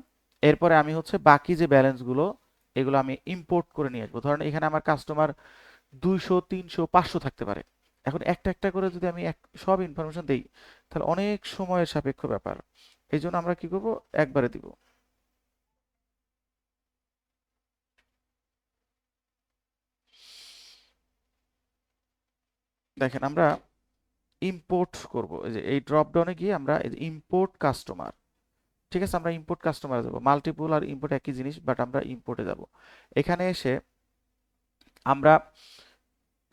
এরপরে আমি হচ্ছে বাকি যে ব্যালেন্সগুলো এগুলো আমি ইম্পোর্ট করে নিয়ে আসবো। ধরেন এখানে আমার কাস্টমার 200, 300, 500 থাকতে পারে। এখন একটা একটা করে যদি আমি সব ইনফরমেশন দেই তাহলে অনেক সময়ের সাপেক্ষ ব্যাপার। এই জন্য আমরা কি করব, একবারে দিব। দেখেন আমরা ইম্পোর্ট করব, এই যে এই ড্রপ ডাউনে গিয়ে আমরা ইম্পোর্ট কাস্টমার, ঠিক আছে, আমরা ইম্পোর্ট কাস্টমারে যাব। মাল্টিপল আর ইম্পোর্ট একই জিনিস, বাট আমরা ইম্পোর্টে যাব। এখানে এসে আমরা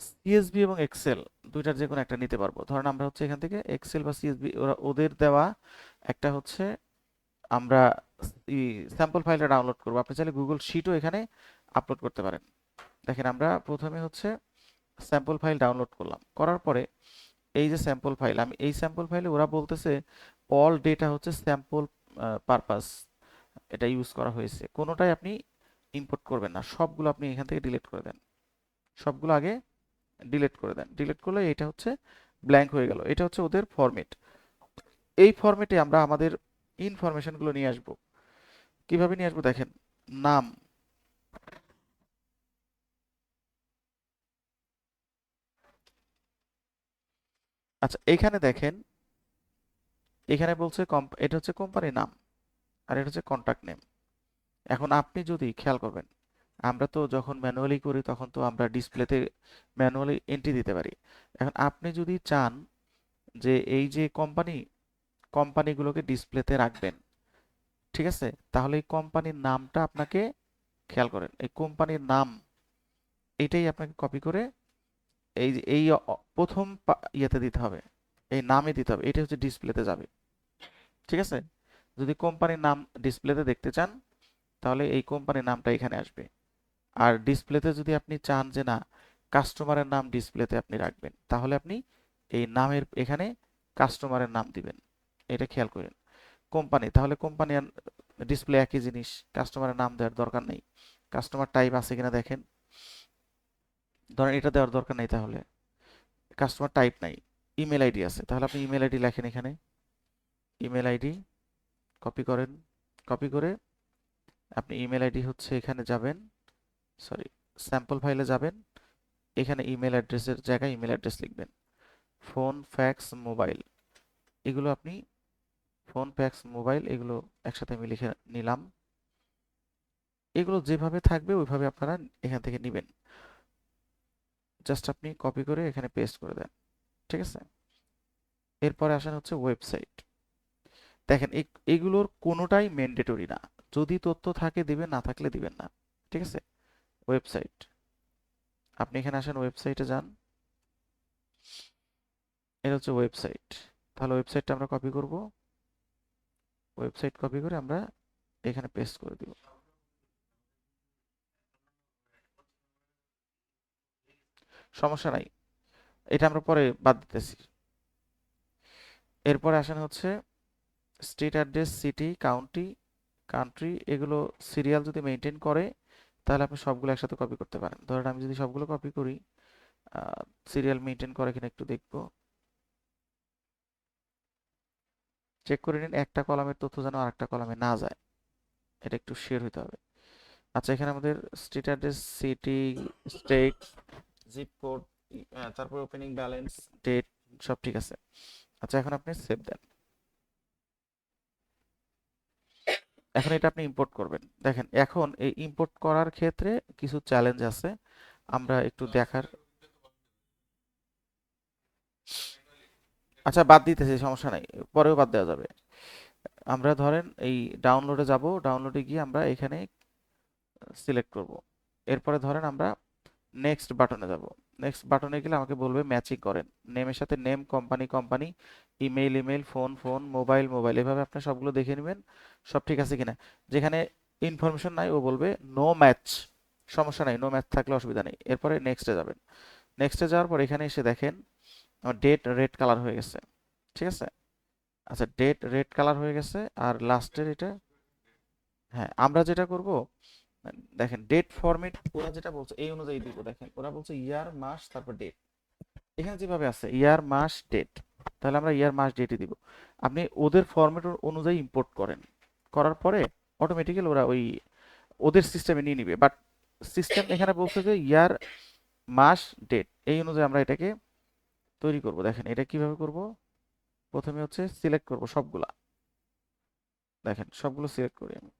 সিএসভি এবং এক্সেল দুইটার যে কোনো একটা নিতে পারবো। ধরেন আমরা হচ্ছে এখান থেকে এক্সেল বা সিএসভি ওরা ওদের দেওয়া একটা হচ্ছে আমরা স্যাম্পল ফাইলটা ডাউনলোড করবো। আপনি চাইলে গুগল শিটও এখানে আপলোড করতে পারেন। দেখেন আমরা প্রথমে হচ্ছে স্যাম্পল ফাইল ডাউনলোড করলাম, করার পরে এই যে স্যাম্পল ফাইল, আমি এই স্যাম্পল ফাইলে ওরা বলতেছে অল ডেটা হচ্ছে স্যাম্পল পারপাস, এটা ইউজ করা হয়েছে। কোনোটাই আপনি ইম্পোর্ট করবেন না, সবগুলো আপনি এখান থেকে ডিলিট করে দেন। সবগুলো আগে ডিলিট করে দেন। ডিলিট করলে এটা হচ্ছে ব্ল্যাঙ্ক হয়ে গেল। এটা হচ্ছে ওদের ফরম্যাট। এই ফরম্যাটে আমরা আমাদের ইনফরমেশনগুলো নিয়ে আসবো। কিভাবে নিয়ে আসবো দেখেন, নাম, আচ্ছা এখানে দেখেন, এখানে বলছে এটা হচ্ছে কোম্পানির নাম আর এটা হচ্ছে কন্টাক্ট নেম। এখন আপনি যদি খেয়াল করবেন আমরা তো যখন ম্যানুয়ালি করি তখন তো আমরা ডিসপ্লেতে ম্যানুয়ালি এন্ট্রি দিতে পারি। এখন আপনি যদি চান যে এই যে কোম্পানিগুলোকে ডিসপ্লেতে রাখবেন, ঠিক আছে, তাহলে এই কোম্পানির নামটা আপনাকে খেয়াল করেন, এই কোম্পানির নাম এইটাই আপনাকে কপি করে এই যে এই প্রথম ইয়েতে দিতে হবে, এই নামে দিতে হবে, এটা হচ্ছে ডিসপ্লেতে যাবে। ঠিক আছে, যদি কোম্পানির নাম ডিসপ্লেতে দেখতে চান তাহলে এই কোম্পানির নামটা এখানে আসবে। আর ডিসপ্লেতে যদি আপনি চান যে না, কাস্টমারের নাম ডিসপ্লেতে আপনি রাখবেন, তাহলে আপনি এই নামের এখানে ক্লিক করবেন। কাস্টমারের নাম দিবেন, এটা খেয়াল করেন। কোম্পানি, তাহলে কোম্পানি আর ডিসপ্লে একই জিনিস, কাস্টমারের নাম দেওয়ার দরকার নেই। কাস্টমার টাইপ আছে কিনা দেখেন, ধরেন এটা দেওয়ার দরকার নেই, তাহলে কাস্টমার টাইপ নাই, ইমেল আইডি আছে, তাহলে আপনি ইমেল আইডি লেখেন এখানে, ইমেল আইডি কপি করেন, কপি করে আপনি ইমেল আইডি হচ্ছে এখানে যাবেন, সরি স্যাম্পল ফাইলে যাবেন, এখানে ইমেল অ্যাড্রেসের জায়গায় ইমেল অ্যাড্রেস লিখবেন, ফোন ফ্যাক্স মোবাইল, এগুলো আপনি ফোন ফ্যাক্স মোবাইল এগুলো একসাথে আমি লিখে নিলাম। এগুলো যেভাবে থাকবে ওইভাবে আপনারা এখান থেকে নেবেন, জাস্ট আপনি কপি করে এখানে পেস্ট করে দেন, ঠিক আছে। এরপরে আসেন হচ্ছে ওয়েবসাইট। দেখেন এগুলোর কোনোটাই ম্যান্ডেটরি না, যদি তথ্য থাকে দিবেন, না থাকলে দিবেন না, ঠিক আছে। ওয়েবসাইট, আপনি এখানে আসেন, ওয়েবসাইটে যান, এটা হচ্ছে ওয়েবসাইট, তাহলে ওয়েবসাইটটা আমরা কপি করব, ওয়েবসাইট কপি করে আমরা এখানে পেস্ট করে দিব। সমস্যা নাই, এটা আমরা পরে বাদ দিতেছি। এরপরে আসেন হচ্ছে street address, city, county, country, এগুলো সিরিয়াল যদি মেনটেন করে তাহলে আপনি সবগুলো একসাথে কপি করতে পারেন। ধরেন আমি যদি সবগুলো কপি করি, সিরিয়াল মেনটেন করে কিনা একটু দেখবো, চেক করে নিন একটা কলামের তথ্য যেন আরেকটা কলামে না যায়, এটা একটু শেয়ার হতে হবে। আচ্ছা, এখানে আমাদের street address, city, state, zip code, তারপর ওপেনিং ব্যালেন্স, ডেট, সব ঠিক আছে। আচ্ছা, এখন আপনি সেভ দেন। এখন এটা আপনি ইম্পোর্ট করবেন। দেখেন এখন এই ইম্পোর্ট করার ক্ষেত্রে কিছু চ্যালেঞ্জ আছে, আমরা একটু দেখার। আচ্ছা, বাদ দিতেছি, সমস্যা নাই, পরেও বাদ দেওয়া যাবে। আমরা ধরেন এই ডাউনলোডে যাব, ডাউনলোডে গিয়ে আমরা এখানে সিলেক্ট করব, এরপরে ধরেন আমরা নেক্সট বাটনে যাব, নেক্সট বাটনে গেলে আমাকে বলবে ম্যাচিং করেন, নেমের সাথে name, company company, email email, phone phone, mobile mobile, এভাবে আপনি সবগুলো দেখে নেবেন সব ঠিক আছে কিনা। যেখানে ইনফরমেশন নাই ও বলবে নো ম্যাচ, সমস্যা নাই, নো ম্যাচ থাকলে অসুবিধা নেই। এরপরে নেক্সটে যাবেন, নেক্সটে যাওয়ার পর এখানে এসে দেখেন আমার ডেট রেড কালার হয়ে গেছে, ঠিক আছে। আচ্ছা, ডেট রেড কালার হয়ে গেছে, আর লাস্টের এটা, হ্যাঁ আমরা যেটা করব, দেখেন ডেট ফরম্যাট ওরা যেটা বলছে এই অনুযায়ী দিব। দেখেন ওরা বলছে ইয়ার মাস তারপর ডেট, এখানে যেভাবে আছে ইয়ার মাস ডেট, তাহলে আমরা ইয়ার মাস ডেটই দিব। আপনি ওদের ফরম্যাট অনুযায়ী ইম্পোর্ট করেন, করার পরে অটোমেটিক্যালি ওরা ওই ওদের সিস্টেমে নিয়ে নিবে, বাট সিস্টেম এখানে বলছে যে ইয়ার মাস ডেট, এই অনুযায়ী আমরা এটাকে তৈরি করব। দেখেন এটা কিভাবে করব, প্রথমে হচ্ছে সিলেক্ট করব সবগুলা, দেখেন সবগুলো সিলেক্ট করি আমি,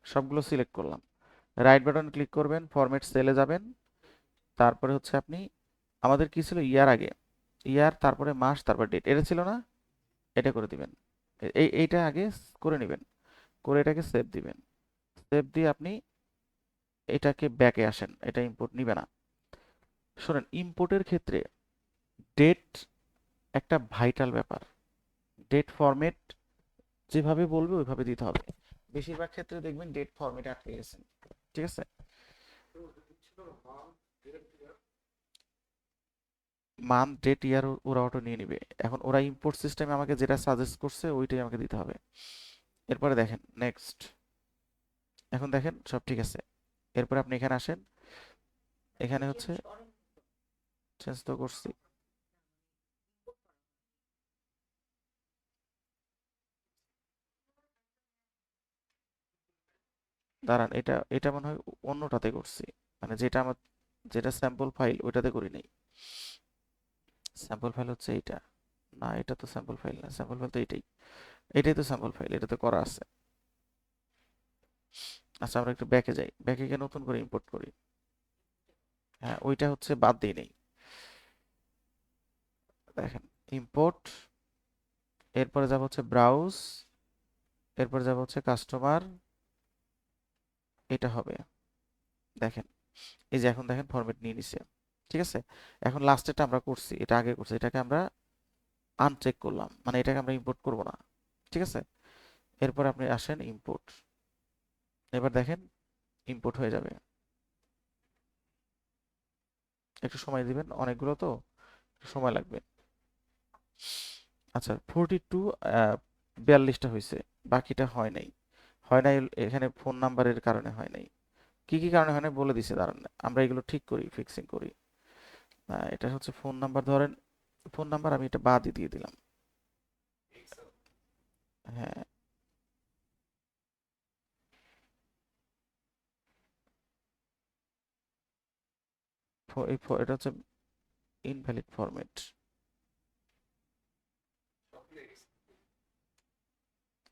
সবগুলো সিলেক্ট করলাম, রাইট বাটন ক্লিক করবেন, ফরম্যাট সেলে যাবেন, তারপরে হচ্ছে আপনি আমাদের কি ছিল ইয়ার আগে, ইয়ার তারপরে মাস তারপর ডেট, এটা ছিল না, এটা করে দিবেন, এইটা আগে করে নেবেন, করে এটাকে সেভ দিবেন, সেভ দিয়ে আপনি এটাকে ব্যাকে আসেন, এটা ইম্পোর্ট নিবে না। শোনেন, ইম্পোর্টের ক্ষেত্রে ডেট একটা ভাইটাল ব্যাপার, ডেট ফরম্যাট যেভাবে বলবে ওইভাবে দিতে হবে, বেশিরভাগ ক্ষেত্রে দেখবেন ডেট ফরম্যাটে আটকে গেছেন, ঠিক আছে। মান্থ ডেট ইয়ার ওরা অটো নিয়ে নিবে, এখন ওরা ইম্পোর্ট সিস্টেমে আমাকে যেটা সাজেস্ট করছে ওইটাই আমাকে দিতে হবে। এরপরে দেখেন নেক্সট, এখন দেখেন সব ঠিক আছে। এরপরে আপনি এখানে আসেন, এখানে হচ্ছে চেঞ্জ তো করছি, দাঁড়ান, এটা এটা মনে হয় অন্যটাতে করছি, মানে যেটা আমার, যেটা স্যাম্পল ফাইল ওইটাতে করি নাই, স্যাম্পল ফাইল হচ্ছে এইটা, না এটা তো স্যাম্পল ফাইল না, স্যাম্পল ফাইল তো এইটাই, এটাই তো স্যাম্পল ফাইল, এটাতে করা আছে। আচ্ছা, আমরা একটু ব্যাকে যাই, ব্যাকে গিয়ে নতুন করে ইম্পোর্ট করি, হ্যাঁ ওইটা হচ্ছে বাদ দিই নেই, দেখেন ইম্পোর্ট, এরপরে যাব হচ্ছে ব্রাউজ, এরপরে যাব হচ্ছে কাস্টমার, এটা হবে, দেখেন এই যে এখন দেখেন ফরম্যাট নিয়ে নিছে, ঠিক আছে। এখন লাস্টেরটা আমরা করছি, এটা আগে করছি, এটাকে আমরা আনচেক করলাম, মানে এটাকে আমরা ইম্পোর্ট করব না, ঠিক আছে। এরপর আপনি আসেন ইম্পোর্ট, এবার দেখেন ইম্পোর্ট হয়ে যাবে, একটু সময় দিবেন, অনেকগুলো তো সময় লাগবে। আচ্ছা 42 42টা হয়েছে, বাকিটা হয় নাই। হয় নাই এখানে ফোন নাম্বারের কারণে হয় নাই। কি কি কারণে হয় নাই বলে দিছে, দাঁড়ান আমরা এগুলো ঠিক করি, ফিক্সিং করি। এটা হচ্ছে ফোন নাম্বার, ধরেন ফোন নাম্বার আমি এটা বাদই দিয়ে দিলাম। হ্যাঁ, এটা হচ্ছে ইনভ্যালিড ফরম্যাট।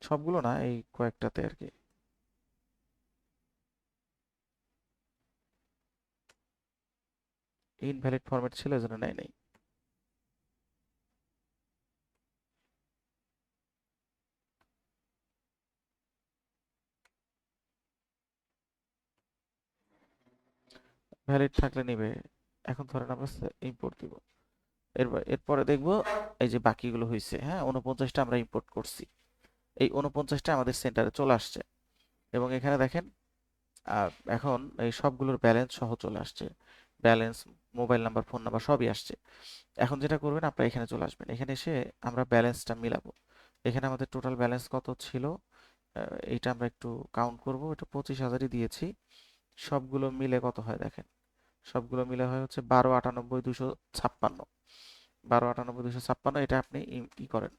সবগুলো না, এই কয়েকটাতে আর কি। ইনভ্যালিড ফরম্যাট ছিল, এজন্য নেয় নাই। ভ্যালিড থাকলে নিবে। এখন ধরেন আমরা ইম্পোর্ট দিব। এরপরে দেখবো এই যে বাকিগুলো হয়েছে, হ্যাঁ 49টা আমরা ইম্পোর্ট করছি। এই 49টা আমাদের সেন্টারে চলে আসছে। এবং এখানে দেখেন এখন এই সবগুলোর ব্যালেন্স সহ চলে আসছে। Balance, mobile number, phone number সবই আসছে। এখন যেটা করবেন, আপনারা এখানে চলে আসবেন। এখানে এসে আমরা ব্যালেন্সটা মিলাবো। এখানে আমাদের টোটাল ব্যালেন্স কত ছিল, এইটা আমরা একটু কাউন্ট করব। এটা 25,000ই দিয়েছি। সবগুলো মিলে কত হয় দেখেন, সবগুলো মিলে হয় হচ্ছে 12,98,256। 12,98,256, এটা আপনি ই করেন।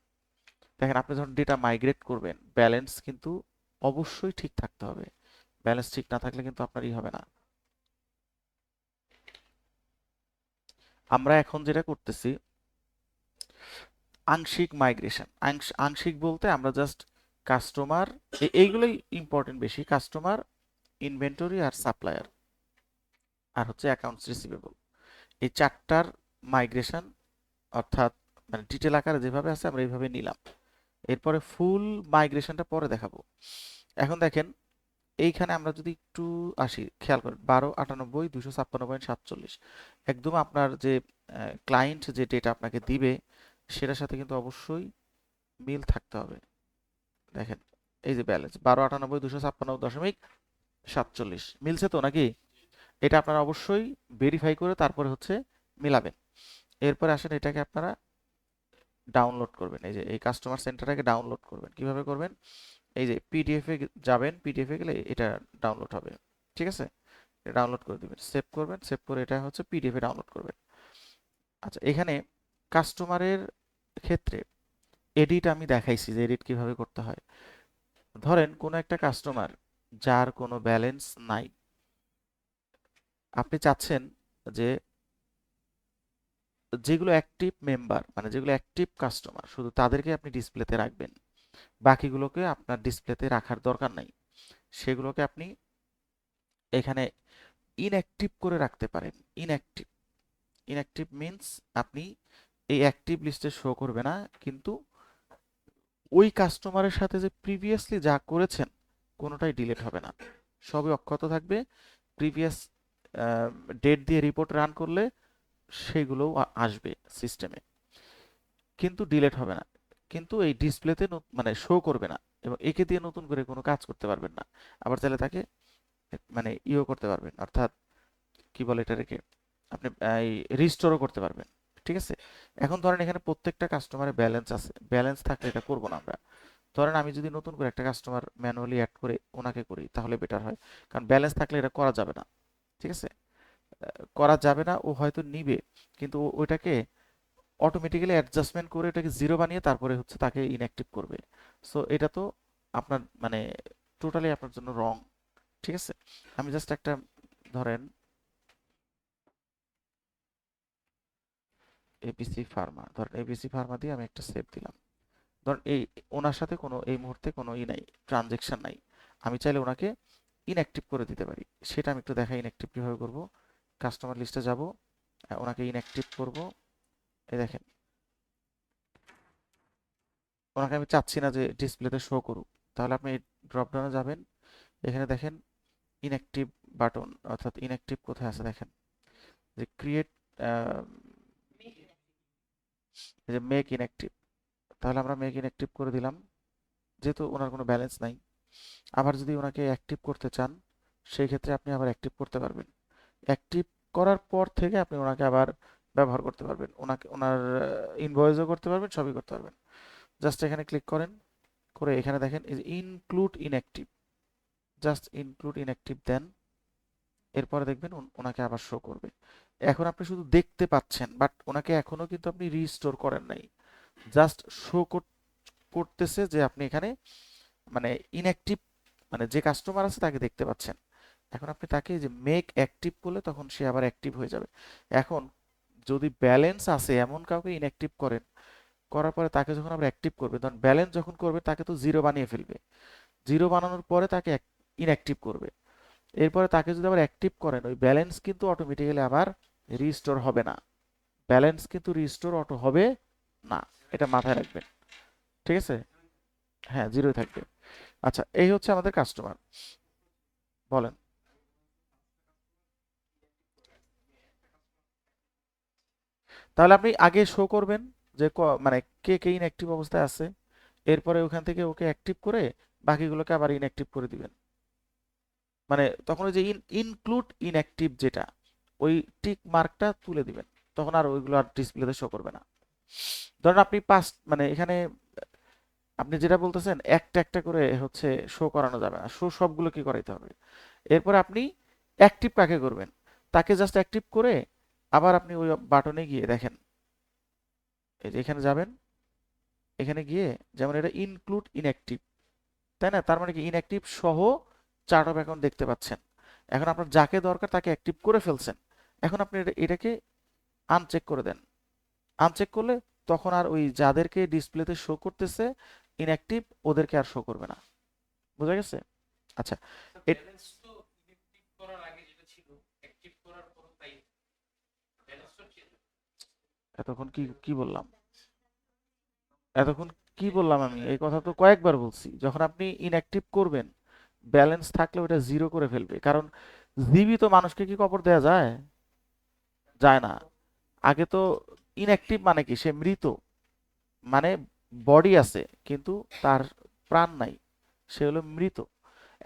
দেখেন আপনি যখন ডেটা মাইগ্রেট করবেন, ব্যালেন্স কিন্তু অবশ্যই ঠিক থাকতে হবে। ব্যালেন্স ঠিক না থাকলে কিন্তু আপনার ই হবে না। আমরা এখন যেটা করতেছি আংশিক মাইগ্রেশন। আংশিক বলতে আমরা জাস্ট কাস্টমার, এইগুলোই ইম্পর্টেন্ট বেশি, কাস্টমার, ইনভেন্টরি আর সাপ্লায়ার, আর হচ্ছে অ্যাকাউন্টস রিসিভেবল। এই চারটার মাইগ্রেশন, অর্থাৎ মানে ডিটেল আকারে যেভাবে আছে আমরা এইভাবে নিলাম। এরপরে ফুল মাইগ্রেশনটা পরে দেখাবো। এখন দেখেন এইখানে আমরা যদি একটু আসি, খেয়াল করেন 12,98,256.47, একদম আপনার যে ক্লায়েন্ট যে ডেটা আপনাকে দিবে সেটার সাথে কিন্তু অবশ্যই মিল থাকতে হবে। দেখেন এই যে ব্যালেন্স 12,98,256.47 মিলছে তো নাকি? এটা আপনারা অবশ্যই ভেরিফাই করে তারপরে হচ্ছে মিলাবেন। এরপরে আসেন এটাকে আপনারা ডাউনলোড করবেন। এই যে এই কাস্টমার সেন্টারটাকে ডাউনলোড করবেন। কিভাবে করবেন, এই যে পিডিএফ এ যাবেন, পিডিএফ এ গেলে এটা ডাউনলোড হবে। ঠিক আছে, এটা ডাউনলোড করে দিবেন, সেভ করবেন, সেভ করে এটা হচ্ছে পিডিএফ এ ডাউনলোড করবেন। আচ্ছা এখানে কাস্টমারের ক্ষেত্রে এডিট আমি দেখাইছি যে এডিট কিভাবে করতে হয়। ধরেন কোনো একটা কাস্টমার যার কোনো ব্যালেন্স নাই, আপনি চাচ্ছেন যে যেগুলো অ্যাক্টিভ মেম্বার, মানে যেগুলো অ্যাক্টিভ কাস্টমার শুধু তাদেরকে আপনি ডিসপ্লেতে রাখবেন, বাকিগুলোকে আপনার ডিসপ্লেতে রাখার দরকার নাই। সেগুলোকে আপনি এখানে ইনঅ্যাক্টিভ করে রাখতে পারেন। ইনঅ্যাক্টিভ, ইনঅ্যাক্টিভ মিন্স আপনি এই অ্যাক্টিভ লিস্টে শো করবে না, কিন্তু ওই কাস্টমারের সাথে যে প্রিভিয়াসলি যা করেছেন কোনোটাই ডিলিট হবে না, সবই অক্ষত থাকবে। প্রিভিয়াস ডেট দিয়ে রিপোর্ট রান করলে সেগুলোও আসবে সিস্টেমে, কিন্তু ডিলিট হবে না। কিন্তু এই ডিসপ্লেতে মানে শো করবে না, এবং একে দিয়ে নতুন করে কোনো কাজ করতে পারবেন না। আবার চাইলে তাকে মানে ইও করতে পারবেন, অর্থাৎ কি বলে এটা রেখে আপনি এই রিস্টোরও করতে পারবেন। ঠিক আছে, এখন ধরেন এখানে প্রত্যেকটা কাস্টমারের ব্যালেন্স আছে, ব্যালেন্স থাকলে এটা করবো না আমরা। ধরেন আমি যদি নতুন করে একটা কাস্টমার ম্যানুয়ালি অ্যাড করে ওনাকে করি তাহলে বেটার হয়, কারণ ব্যালেন্স থাকলে এটা করা যাবে না। ঠিক আছে, করা যাবে না, ও হয়তো নিবে কিন্তু ওইটাকে অটোমেটিক্যালি অ্যাডজাস্টমেন্ট করে এটাকে জিরো বানিয়ে তারপরে হচ্ছে তাকে ইনঅ্যাক্টিভ করবে। সো এটা তো আপনার মানে টোটালি আপনার জন্য রং। ঠিক আছে, আমি জাস্ট একটা ধরেন এবিসি ফার্মা, ধরেন এবিসি ফার্মা দিয়ে আমি একটা সেভ দিলাম। ধরেন এই ওনার সাথে কোনো এই মুহূর্তে কোনো ই নাই, ট্রানজেকশন নাই। আমি চাইলে ওনাকে ইনঅ্যাক্টিভ করে দিতে পারি, সেটা আমি একটু দেখাই ইনঅ্যাক্টিভ কিভাবে করব। কাস্টমার লিস্টে যাব, ওনাকে ইনঅ্যাক্টিভ করব। এই দেখেন ওনাকে আমি চাচ্ছি না যে ডিসপ্লেতে শো করুক, তাহলে আপনি ড্রপ ডাউনে যাবেন, এখানে দেখেন ইনঅ্যাক্টিভ বাটন, অর্থাৎ ইনঅ্যাক্টিভ কোথায় আছে দেখেন, যে ক্রিয়েট, এই যে মেক ইনঅ্যাক্টিভ। তাহলে আমরা মেক ইনঅ্যাক্টিভ করে দিলাম, যেহেতু ওনার কোনো ব্যালেন্স নাই। আবার যদি ওনাকে অ্যাক্টিভ করতে চান সেই ক্ষেত্রে আপনি আবার অ্যাক্টিভ করতে পারবেন। অ্যাক্টিভ করার পর থেকে আপনি ওনাকে আবার ব্যবহার করতে পারবেন, ওনার ইনভয়েসও করতে পারবেন, সবই করতে পারবেন। জাস্ট এখানে ক্লিক করেন, করে এখানে দেখেন এই যে include inactive, just include inactive দেন, এরপরে দেখবেন ওনাকে আবার শো করবে। এখন আপনি শুধু দেখতে পাচ্ছেন, বাট ওনাকে এখনো কিন্তু আপনি রিস্টোর করেন নাই, জাস্ট শো করতেছে যে আপনি এখানে মানে ইনঅ্যাক্টিভ, মানে যে কাস্টমার আছে তাকে দেখতে পাচ্ছেন। এখন আপনি তাকে যে মেক অ্যাক্টিভ করলে তখন সে আবার অ্যাক্টিভ হয়ে যাবে। এখন যদি ব্যালেন্স আছে এমন কাউকে ইনঅ্যাক্টিভ করেন, করার পরে তাকে যখন আবার অ্যাক্টিভ করবে, তখন ব্যালেন্স যখন করবে তাকে তো জিরো বানিয়ে ফেলবে, জিরো বানানোর পরে তাকে ইনঅ্যাক্টিভ করবে। এরপরে তাকে যদি আবার অ্যাক্টিভ করেন, ওই ব্যালেন্স কিন্তু অটোমেটিক্যালি আবার রিস্টোর হবে না, ব্যালেন্স কিন্তু রিস্টোর অটো হবে না, এটা মাথায় রাখবেন। ঠিক আছে, হ্যাঁ জিরোই থাকবে। আচ্ছা, এই হচ্ছে আমাদের কাস্টমার। বলেন। তাহলে আপনি আগে শো করবেন যে মানে কে কে ইনঅ্যাক্টিভ অবস্থায় আছে, এরপরে ওখান থেকে ওকে অ্যাক্টিভ করে বাকিগুলোকে আবার ইনঅ্যাক্টিভ করে দিবেন। মানে তখন ওই যে ইনক্লুড ইনঅ্যাক্টিভ যেটা, ওই টিক মার্কটা তুলে দিবেন, তখন আর ওইগুলো আর ডিসপ্লেতে শো করবে না। ধরেন আপনি পাঁচ, মানে এখানে আপনি যেটা বলতেছেন একটা একটা করে হচ্ছে শো করানো যাবে না, শো সবগুলো কি করাইতে হবে। এরপর আপনি অ্যাক্টিভ কাকে করবেন, তাকে জাস্ট অ্যাক্টিভ করে আবার আপনি ওই বাটনে গিয়ে দেখেন, এই যে এখানে যাবেন, এখানে গিয়ে যেমন এটা ইনক্লুড ইনঅ্যাক্টিভ, তাই না, তার মানে কি ইনঅ্যাক্টিভ সহ চার্ট অফ অ্যাকাউন্ট দেখতে পাচ্ছেন। এখন আপনার যাকে দরকার তাকে অ্যাক্টিভ করে ফেলছেন, এখন আপনি এটাকে আনচেক করে দেন। আনচেক করলে তখন আর ওই যাদেরকে ডিসপ্লেতে শো করতেছে ইনঅ্যাক্টিভ, ওদেরকে আর শো করবে না। বোঝা গেছে? আচ্ছা, এতক্ষণ কি কি বললাম, এতক্ষণ কি বললাম আমি এই কথা তো কয়েকবার বলছি, যখন আপনি ইনঅ্যাক্টিভ করবেন ব্যালেন্স থাকলে ওটা জিরো করে ফেলবে, কারণ জীবিত মানুষকে কি কবর দেওয়া যায়? যায় না। আগে তো ইনঅ্যাক্টিভ মানে কি, সে মৃত, মানে বডি আছে কিন্তু তার প্রাণ নাই, সে হলো মৃত।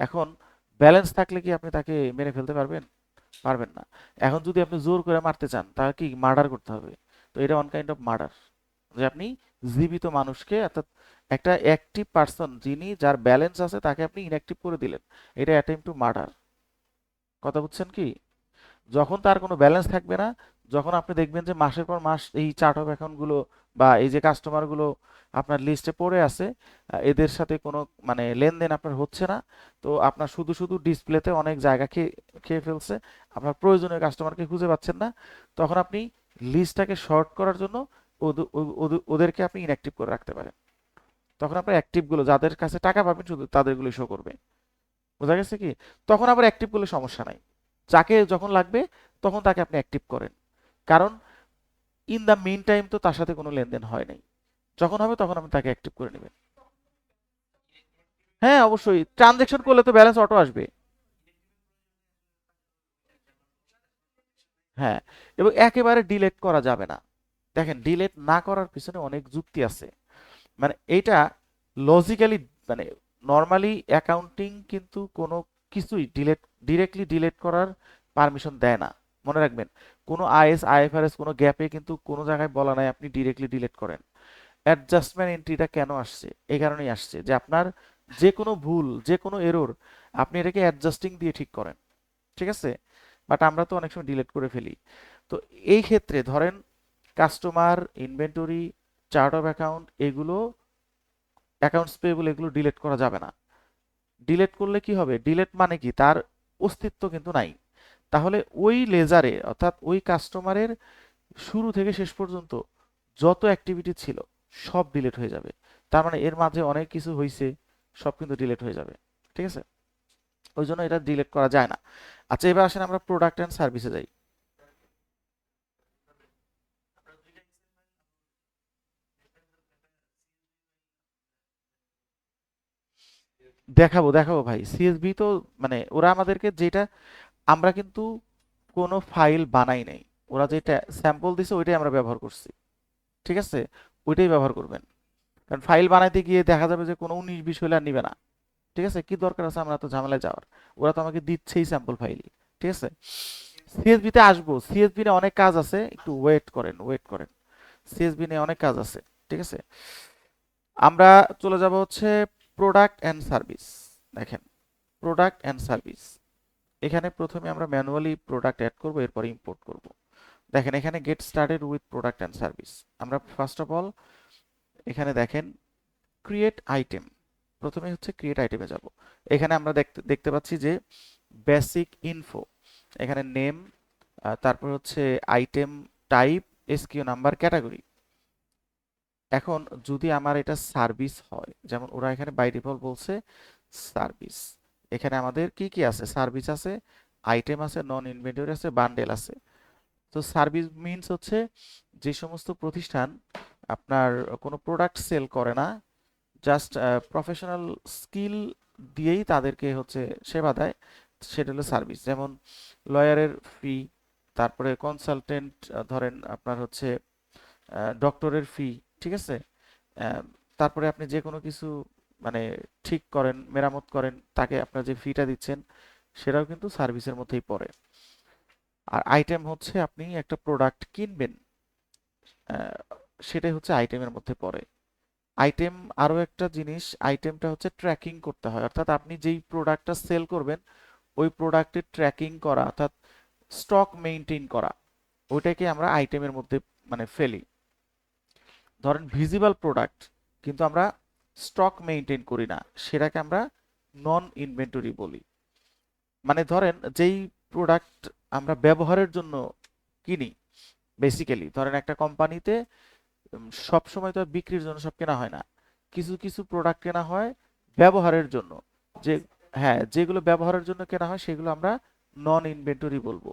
এখন ব্যালেন্স থাকলে কি আপনি তাকে মেরে ফেলতে পারবেন? পারবেন না। এখন যদি আপনি জোর করে মারতে চান তাহলে কি মার্ডার করতে হবে, তো এটা ওয়ান কাইন্ড অফ মার্ডার, যে আপনি জীবিত মানুষকে, অর্থাৎ একটা অ্যাক্টিভ পার্সন যিনি, যার ব্যালেন্স আছে তাকে আপনি ইনঅ্যাক্টিভ করে দিলেন, এটা অ্যাটেম্প টু মার্ডার। কথা বুঝছেন কি? যখন তার কোনো ব্যালেন্স থাকবে না, যখন আপনি দেখবেন যে মাসের পর মাস এই চার্ট অফ অ্যাকাউন্টগুলো বা এই যে কাস্টমারগুলো আপনার লিস্টে পড়ে আছে, এদের সাথে কোনো মানে লেনদেন আপনার হচ্ছে না, তো আপনার শুধু শুধু ডিসপ্লেতে অনেক জায়গা খেয়ে খেয়ে ফেলছে, আপনার প্রয়োজনীয় কাস্টমারকে খুঁজে পাচ্ছেন না, তখন আপনি লিস্টটাকে শর্ট করার জন্য ওদেরকে আপনি ইনঅ্যাক্টিভ করে রাখতে পারেন। তখন আপনার অ্যাক্টিভগুলো যাদের কাছে টাকা পাবেন শুধু তাদেরগুলোই শো করবে। বোঝা গেছে কি? তখন আবার অ্যাক্টিভ করলে সমস্যা নাই, যাকে যখন লাগবে তখন তাকে আপনি অ্যাক্টিভ করেন, কারণ ইন দ্য মিন টাইম তো তার সাথে কোনো লেনদেন হয় নাই, যখন হবে তখন আপনি তাকে অ্যাক্টিভ করে নেবেন। হ্যাঁ অবশ্যই, ট্রানজেকশন করলে তো ব্যালেন্স অটো আসবে। হ্যাঁ, এবং একেবারে ডিলেট করা যাবে না। দেখেন, ডিলেট না করার পিছনে অনেক যুক্তি আছে, মানে এইটা লজিক্যালি, মানে নর্মালি অ্যাকাউন্টিং কিন্তু কোনো কিছুই ডিরেক্টলি ডিলিট করার পারমিশন দেয় না। মনে রাখবেন, কোনো আইএস আইএফআরএস কোনো গ্যাপে কিন্তু কোনো জায়গায় বলা নাই আপনি ডিরেক্টলি ডিলিট করেন। অ্যাডজাস্টমেন্ট এন্ট্রিটা কেন আসছে, এই কারণেই আসছে যে আপনার যে কোনো ভুল, যে কোনো এরর আপনি এটাকে অ্যাডজাস্টিং দিয়ে ঠিক করেন। ঠিক আছে, বাট আমরা তো অনেক সময় ডিলিট করে ফেলি। তো এই ক্ষেত্রে ধরেন customer, inventory, chart of account, এগুলো অ্যাকাউন্টস পেয়েবল, এগুলো ডিলিট করা যাবে না। ডিলিট করলে কি হবে, ডিলিট মানে কি, তার অস্তিত্ব কিন্তু নাই। তাহলে ওই লেজারে, অর্থাৎ ওই কাস্টমারের শুরু থেকে শেষ পর্যন্ত যত অ্যাক্টিভিটি ছিল সব ডিলিট হয়ে যাবে। তার মানে এর মাঝে অনেক কিছু হয়েছে, সব কিন্তু ডিলিট হয়ে যাবে। ঠিক আছে, ওই জন্য এটা ডিলিট করা যায় না। আচ্ছা, এবার আসেন আমরা প্রোডাক্ট অ্যান্ড সার্ভিসে যাই। দেখাবো দেখাবো ভাই, সিএসভি তো মানে ওরা আমাদেরকে যেটা, আমরা কিন্তু কোনো ফাইল বানাই নাই, ওরা যেটা স্যাম্পল দিছে ওইটাই আমরা ব্যবহার করছি। ঠিক আছে, ওইটাই ব্যবহার করবেন, কারণ ফাইল বানাইতে গিয়ে দেখা যাবে যে কোনো 19-20 হলে আর নিবে না। ঠিক আছে, কি দরকার আছে আমরা তো ঝামেলায় যাওয়ার, ওরা তো আমাকে দিচ্ছেই স্যাম্পল ফাইলই। ঠিক আছে, সিএসবি তে আসবো, সিএসবি নিয়ে অনেক কাজ আছে, একটু ওয়েট করেন, সিএসবি নিয়ে অনেক কাজ আছে, ঠিক আছে। আমরা চলে যাব হচ্ছে প্রোডাক্ট অ্যান্ড সার্ভিস। দেখেন, প্রোডাক্ট অ্যান্ড সার্ভিস, এখানে প্রথমে আমরা ম্যানুয়ালি প্রোডাক্ট অ্যাড করব, এরপর ইম্পোর্ট করব। দেখেন এখানে get started with product and service, আমরা ফার্স্ট অফ অল এখানে দেখেন ক্রিয়েট আইটেম, প্রথমে হচ্ছে ক্রিয়েট আইটেমে যাব। এখানে আমরা দেখতে দেখতে পাচ্ছি যে বেসিক ইনফো, এখানে নেম, তারপর হচ্ছে item type, SQ number, category. এখন যদি আমার এটা সার্ভিস হয়, যেমন ওরা এখানে বাই ডিফল্ট বলছে সার্ভিস, এখানে আমাদের কি কি আছে, সার্ভিস আছে, আইটেম আছে, নন ইনভেন্টরি আছে, বান্ডেল আছে। তো সার্ভিস মিনস হচ্ছে যে সমস্ত প্রতিষ্ঠান আপনার কোনো প্রোডাক্ট সেল করে না, জাস্ট প্রফেশনাল স্কিল দিয়েই তাদেরকে হচ্ছে সেবা দেয়, সেটা হলো সার্ভিস। যেমন লয়ারের ফি, তারপরে কনসালটেন্ট, ধরেন আপনার হচ্ছে ডক্টরের ফি, ঠিক আছে। আহ, তারপরে আপনি যে কোনো কিছু মানে ঠিক করেন, মেরামত করেন, তাকে আপনার যে ফিটা দিচ্ছেন সেটাও কিন্তু সার্ভিসের মধ্যেই পড়ে। আর আইটেম হচ্ছে আপনি একটা প্রোডাক্ট কিনবেন, আহ, সেটাই হচ্ছে আইটেমের মধ্যে পড়ে। আইটেম আরো একটা জিনিস, আইটেমটা হচ্ছে ট্র্যাকিং করতে হয়, অর্থাৎ আপনি যেই প্রোডাক্টটা সেল করবেন ওই প্রোডাক্টের ট্র্যাকিং করা, অর্থাৎ স্টক মেইনটেইন করা, ওইটাকে আমরা আইটেমের মধ্যে মানে ফেলি। ধরেন ভিজিবল প্রোডাক্ট, কিন্তু আমরা স্টক মেইনটেইন করি না, সেটাকে আমরা নন ইনভেন্টরি বলি। মানে ধরেন যেই প্রোডাক্ট আমরা ব্যবহারের জন্য কিনি, বেসিক্যালি ধরেন একটা কোম্পানিতে সব সময় তো আর বিক্রির জন্য সব কেনা হয় না, কিছু কিছু প্রোডাক্ট কেনা হয় ব্যবহারের জন্য। যে হ্যাঁ, যেগুলো ব্যবহারের জন্য কেনা হয় সেগুলো আমরা নন ইনভেন্টরি বলবো।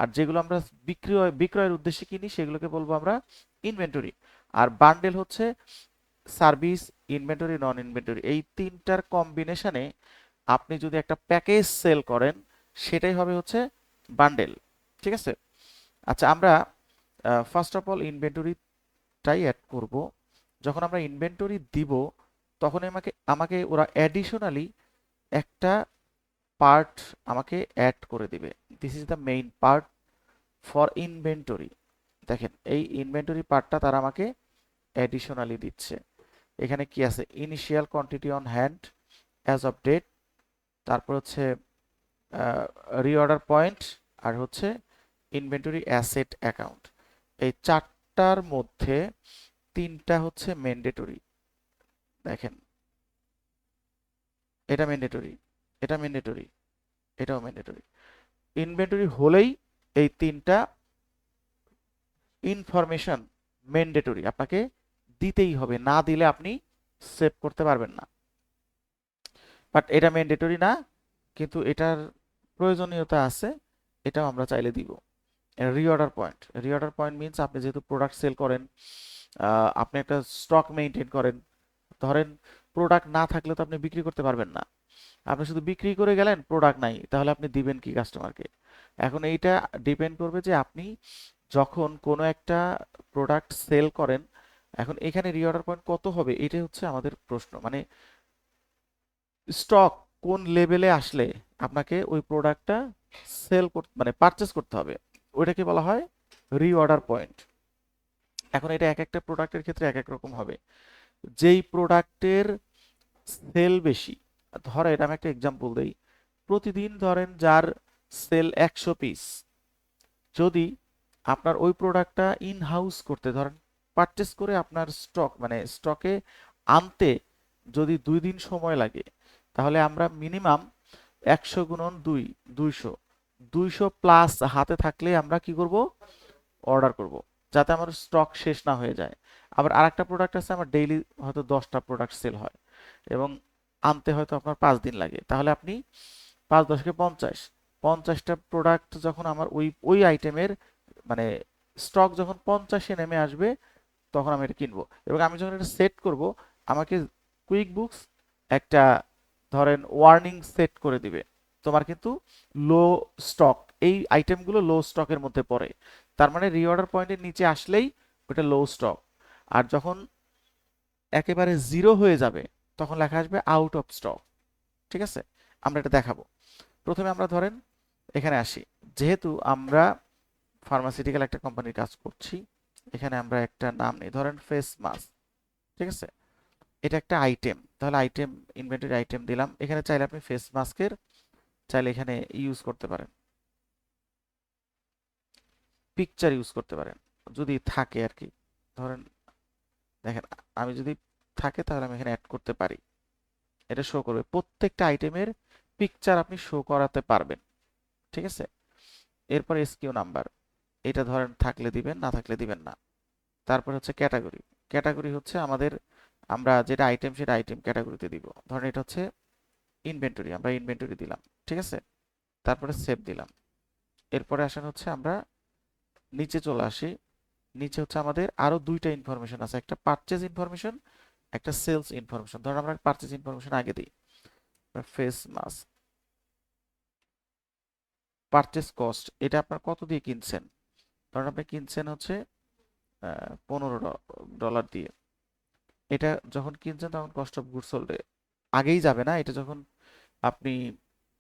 আর যেগুলো আমরা বিক্রয়ের উদ্দেশ্যে কিনি সেগুলোকে বলবো আমরা ইনভেন্টরি। আর বান্ডেল হচ্ছে সার্ভিস, ইনভেন্টরি, নন ইনভেন্টরি, এই তিনটার কম্বিনেশনে আপনি যদি একটা প্যাকেজ সেল করেন সেটাই হবে হচ্ছে বান্ডেল, ঠিক আছে। আচ্ছা, আমরা ফার্স্ট অফ অল ইনভেন্টরিটাই অ্যাড করব। যখন আমরা ইনভেন্টরি দিব তখন আমাকে আমাকে ওরা অ্যাডিশনালি একটা পার্ট আমাকে অ্যাড করে দিবে। This is the main part for inventory. দেখেন এই ইনভেন্টরি পার্টটা তারা আমাকে অ্যাডিশনালি দিচ্ছে। এখানে কি আছে, initial quantity on hand as of date, তারপর হচ্ছে রিঅর্ডার পয়েন্ট, আর হচ্ছে ইনভেন্টরি অ্যাসেট অ্যাকাউন্ট। এই চারটার মধ্যে তিনটা হচ্ছে ম্যান্ডেটরি। দেখেন এটা ম্যান্ডেটরি, এটা ম্যান্ডেটরি, এটাও ম্যান্ডেটরি। ইনভেন্টরি হলেই এই তিনটা ইনফরমেশন ম্যান্ডেটরি আপনাকে দিতেই হবে, না দিলে আপনি সেভ করতে পারবেন না। বাট এটা ম্যান্ডেটরি না, কিন্তু এটার প্রয়োজনীয়তা আছে, এটাও আমরা চাইলে দিব। Reorder point, reorder point means আপনি যেহেতু প্রোডাক্ট সেল করেন, আপনি একটা স্টক মেইনটেইন করেন। ধরেন প্রোডাক্ট না থাকলে তো আপনি বিক্রি করতে পারবেন না, আপনি শুধু বিক্রি করে গেলেন, প্রোডাক্ট নাই, তাহলে আপনি দিবেন কি কাস্টমারকে? এখন এইটা ডিপেন্ড করবে যে আপনি যখন কোনো একটা প্রোডাক্ট সেল করেন, এখন এখানে রিঅর্ডার পয়েন্ট কত হবে এটাই হচ্ছে আমাদের প্রশ্ন। মানে স্টক কোন লেভেলে আসলে আপনাকে ওই প্রোডাক্টটা সেল করতে মানে পারচেস করতে হবে, ওইটাকে বলা হয় রিঅর্ডার পয়েন্ট। এখন এটা এক একটা প্রোডাক্টের ক্ষেত্রে এক এক রকম হবে। যেই প্রোডাক্টের সেল বেশি, ধরেন আমি একটা এক্সাম্পল দেই, প্রতিদিন ধরেন যার সেল 100 পিস, যদি আপনার ওই প্রোডাক্টটা ইন হাউস করতে ধরেন পারচেস করে আপনার স্টক মানে স্টকে আনতে যদি 2 দিন সময় লাগে, তাহলে আমরা মিনিমাম 100 × 2, 200, 200 প্লাস হাতে থাকলে আমরা কি করব, অর্ডার করব, যাতে আমার স্টক শেষ না হয়ে যায়। আবার আরেকটা প্রোডাক্ট আছে আমার ডেইলি হয়তো 10টা প্রোডাক্ট সেল হয় এবং আনতে হয়তো আপনার 5 দিন লাগে, তাহলে আপনি 5×10 = 50, 50টা প্রোডাক্ট যখন আমার ওই ওই আইটেমের মানে স্টক যখন 50-এ নেমে আসবে তখন আমি এটা কিনবো। এবং আমি যখন এটা সেট করব, আমাকে কুইক বুকস একটা ধরেন ওয়ার্নিং সেট করে দিবে, তোমার কিন্তু লো স্টক, এই আইটেমগুলো লো স্টকের মধ্যে পড়ে। তার মানে রিঅর্ডার পয়েন্টের নিচে আসলেই ওটা লো স্টক। আর যখন একেবারে জিরো হয়ে যাবে তখন লেখা আসবে আউট অফ স্টক, ঠিক আছে। আমরা এটা দেখাবো। প্রথমে আমরা ধরেন এখানে আসি, যেহেতু আমরা ফার্মাসিউটিক্যাল একটা কোম্পানির কাজ করছি, এখানে আমরা একটা নাম নেই, ধরেন ফেস মাস্ক, ঠিক আছে, এটা একটা আইটেম, তাহলে আইটেম ইনভেন্টরি আইটেম দিলাম। এখানে চাইলে আপনি ফেস মাস্কের চাইলে এখানে ইউজ করতে পারেন, পিকচার ইউজ করতে পারেন যদি থাকে আর কি। ধরেন দেখেন, আমি যদি থাকে তাহলে আমি এখানে অ্যাড করতে পারি, এটা শো করবে, প্রত্যেকটা আইটেমের পিকচার আপনি শো করাতে পারবেন, ঠিক আছে। এরপর এসকিউ নাম্বার, এটা ধরেন থাকলে দিবেন, না থাকলে দিবেন না। তারপর হচ্ছে ক্যাটাগরি, ক্যাটাগরি হচ্ছে আমাদের, আমরা যেটা আইটেম সেটা আইটেম ক্যাটাগরিতে দিব, ধরেন এটা হচ্ছে ইনভেন্টরি, আমরা ইনভেন্টরি দিলাম, ঠিক আছে। তারপরে সেভ দিলাম। এরপরে আসেন হচ্ছে আমরা নিচে চলে আসি, নিচে হচ্ছে আমাদের আরো দুইটা ইনফরমেশন আছে, একটা পারচেজ ইনফরমেশন, একটা সেলস ইনফরমেশন। ধরুন আমরা পারচেজ ইনফরমেশন আগে দিই, ফেস মাস্ক, পারচেজ কস্ট, এটা আপনার কত দিয়ে কিনছেন, ধরুন আপনি কিনছেন হচ্ছে $15 দিয়ে। এটা যখন কিনছেন তখন কস্ট অফ গুডস সোল্ড আগেই যাবে না, এটা যখন আপনি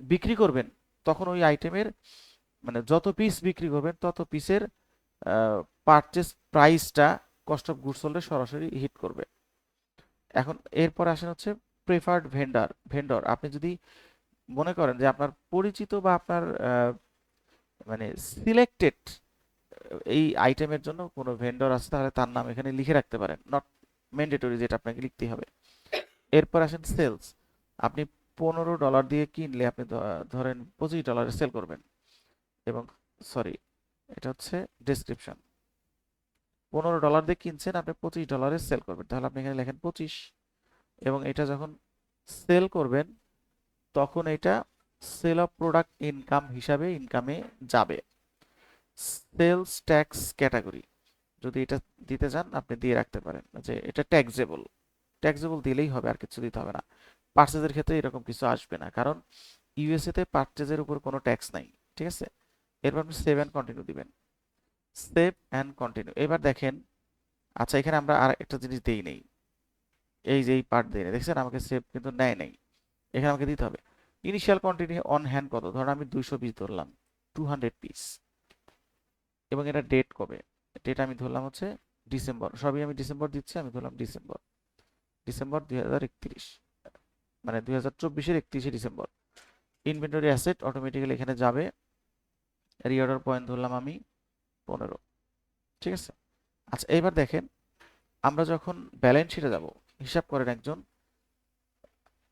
বিক্রি করবেন তখন ওই আইটেমের মানে যত পিস বিক্রি করবেন তত পিসের পারচেজ প্রাইসটা কস্ট অফ গুডস সোল্ডে সরাসরি হিট করবে। এখন এরপর আসেন হচ্ছে প্রেফার্ড ভেন্ডর, ভেন্ডর আপনি যদি মনে করেন যে আপনার পরিচিত বা আপনার মানে সিলেক্টেড এই আইটেমের জন্য কোনো ভেন্ডর আছে, তাহলে তার নাম এখানে লিখে রাখতে পারেন, নট ম্যান্ডেটরি যেটা আপনাকে লিখতেই হবে। এরপর আসেন সেলস, আপনি $15 দিয়ে কিনলে আপনি ধরেন $25 সেল করবেন, এবং সরি এটা হচ্ছে ডেসক্রিপশন, $15 দিয়ে কিনছেন, আপনি $25 সেল করবেন, তাহলে আপনি এখানে লেখেন 25। এবং এটা যখন সেল করবেন তখন এটা সেল অফ প্রোডাক্ট ইনকাম হিসাবে ইনকামে যাবে। সেলস ট্যাক্স ক্যাটাগরি যদি এটা দিতে চান আপনি দিয়ে রাখতে পারেন যে এটা ট্যাক্সেবল, ট্যাক্সেবল দিলেই হবে, আর কিছু দিতে হবে না। পার্চেজের ক্ষেত্রে এরকম কিছু আসবে না, কারণ ইউএসএ তে পার্চেজের উপর কোনো ট্যাক্স নাই, ঠিক আছে। এরপর আপনি সেভ অ্যান্ড কন্টিনিউ দিবেন, সেভ অ্যান্ড কন্টিনিউ। এবার দেখেন, আচ্ছা এখানে আমরা আর একটা জিনিস দেই নেই, এই যে এই পার্ট দেই নেই, দেখছেন আমাকে সেভ কিন্তু নেয় নাই, এখানে আমাকে দিতে হবে। ইনিশিয়াল কোয়ান্টিটি অন হ্যান্ড কত, ধরুন আমি 200 পিস ধরলাম, 200 পিস, এবং এটা ডেট কবে, ডেট আমি ধরলাম হচ্ছে ডিসেম্বর, সবই আমি ডিসেম্বর দিচ্ছি, আমি ধরলাম ডিসেম্বর, ডিসেম্বর 2031, মানে 2024-এর 31শে ডিসেম্বর। ইনভেন্টরি অ্যাসেট অটোমেটিক্যালি এখানে যাবে, রিঅর্ডার পয়েন্ট ধরলাম আমি 15, ঠিক আছে। আচ্ছা এবার দেখেন, আমরা যখন ব্যালেন্স শিটে যাব, হিসাব করেন একজন,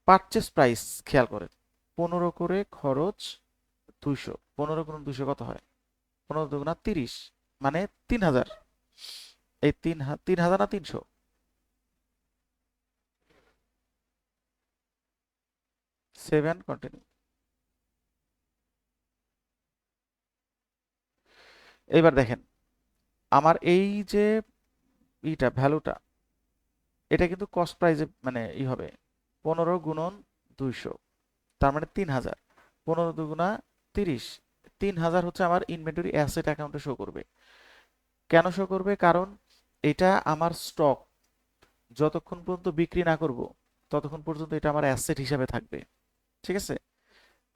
পারচেস প্রাইস খেয়াল করেন, 15 করে খরচ 200, 15 গুণ 200 কত হয়, 15 দুগুণা 30, মানে 3000, এই 3000 না 300, সেভেন কন্টিনিউ। এবার দেখেন আমার এই যে ভ্যালুটা, এটা কিন্তু কস্ট প্রাইজে মানে হবে 15 গুণন 200, তার মানে 3000, 15 দুগুণা 30, 3000 হচ্ছে আমার ইনভেন্টরি অ্যাসেট অ্যাকাউন্টে শো করবে। কেন শো করবে, কারণ এটা আমার স্টক, যতক্ষণ পর্যন্ত বিক্রি না করব ততক্ষণ পর্যন্ত এটা আমার অ্যাসেট হিসাবে থাকবে, ঠিক আছে।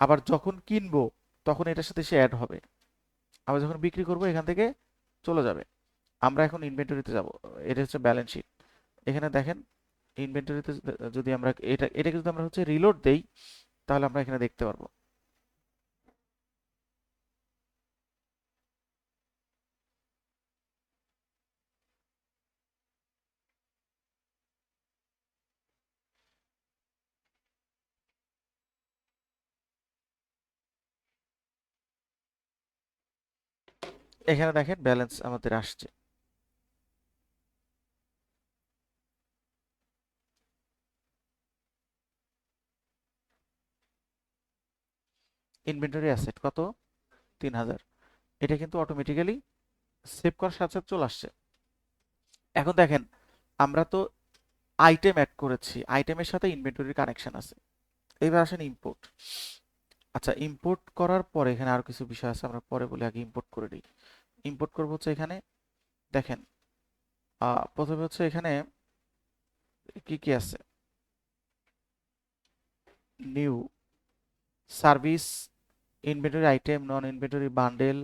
আবার যখন কিনবো তখন এটার সাথে সে অ্যাড হবে, আবার যখন বিক্রি করব এখান থেকে চলে যাবে। আমরা এখন ইনভেন্টরিতে যাব, এটা হচ্ছে ব্যালেন্স শিট। এখানে দেখেন ইনভেন্টরিতে যদি আমরা এটাকে যদি আমরা হচ্ছে রিলোড দেই, তাহলে আমরা এখানে দেখতে পারবো। এখানে দেখেন ব্যালেন্স আমাদের আসছে। ইনভেন্টরি অ্যাসেট কত, 3000, এটা কিন্তু অটোমেটিক্যালি সেভ করার সাথে সাথে চলে আসছে। এখন দেখেন আমরা তো আইটেম অ্যাড করেছি, আইটেমের সাথে ইনভেন্টরির কানেকশন আছে। এবার আসেন ইম্পোর্ট। আচ্ছা ইম্পোর্ট করার পরে এখানে আরো কিছু বিষয় আছে, আমরা পরে বলি, আগে ইম্পোর্ট করে দিই। ইম্পোর্ট করবো হচ্ছে এখানে, দেখেন প্রথমে হচ্ছে এখানে কি কি আছে, নিউ সার্ভিস ইনভেন্টরি আইটেম, নন ইনভেন্টরি বান্ডেল,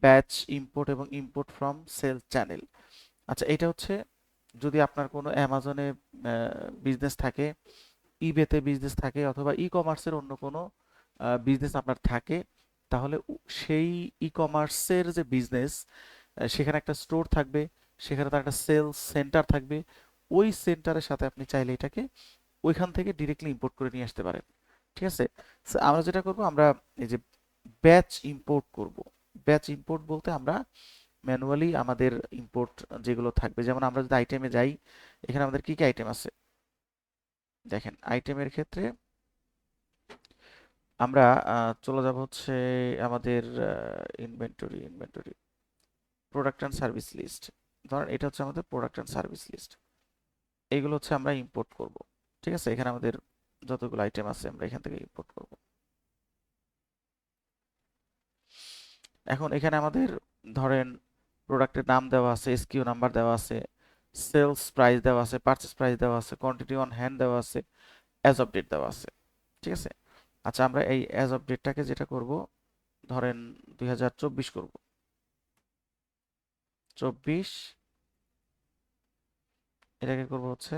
ব্যাচ ইম্পোর্ট এবং ইম্পোর্ট ফ্রম সেলস চ্যানেল। আচ্ছা, এটা হচ্ছে যদি আপনার কোনো অ্যামাজনে বিজনেস থাকে, ইবেতে বিজনেস থাকে, অথবা ই কমার্সের অন্য কোনো বিজনেস আপনার থাকে, তাহলে সেই ই কমার্সের যে বিজনেস, সেখানে একটা স্টোর থাকবে, সেখানে তার একটা সেলস সেন্টার থাকবে। ওই সেন্টারের সাথে আপনি চাইলে এটাকে ওইখান থেকে ডিরেক্টলি ইম্পোর্ট করে নিয়ে আসতে পারেন। ঠিক আছে? So, আমরা যেটা করব, আমরা এই যে ব্যাচ ইম্পোর্ট করব। ব্যাচ ইম্পোর্ট বলতে আমরা ম্যানুয়ালি আমাদের ইম্পোর্ট যেগুলো থাকবে, যেমন আমরা যদি আইটেমে যাই, এখানে আমাদের কি কি আইটেম আছে দেখেন। আইটেমের ক্ষেত্রে আমরা চলে যাব হচ্ছে আমাদের inventory product and service list. ধরেন এটা হচ্ছে আমাদের প্রোডাক্ট অ্যান্ড সার্ভিস লিস্ট। এইগুলো হচ্ছে আমরা ইম্পোর্ট করব। ঠিক আছে? এখানে আমাদের যতগুলো আইটেম আছে আমরা এখান থেকে ইম্পোর্ট করব। এখন এখানে আমাদের ধরেন প্রোডাক্টের নাম দেওয়া আছে, এসকিউ নাম্বার দেওয়া আছে, সেলস প্রাইস দেওয়া আছে, পারচেস প্রাইস দেওয়া আছে, কোয়ান্টিটি অন হ্যান্ড দেওয়া আছে, অ্যাজ অফ ডেট দেওয়া আছে। ঠিক আছে? আচ্ছা, আমরা এই অ্যাজ অফ ডেটটাকে যেটা করব, ধরেন 2024 করব। 24 এটাকে করব হচ্ছে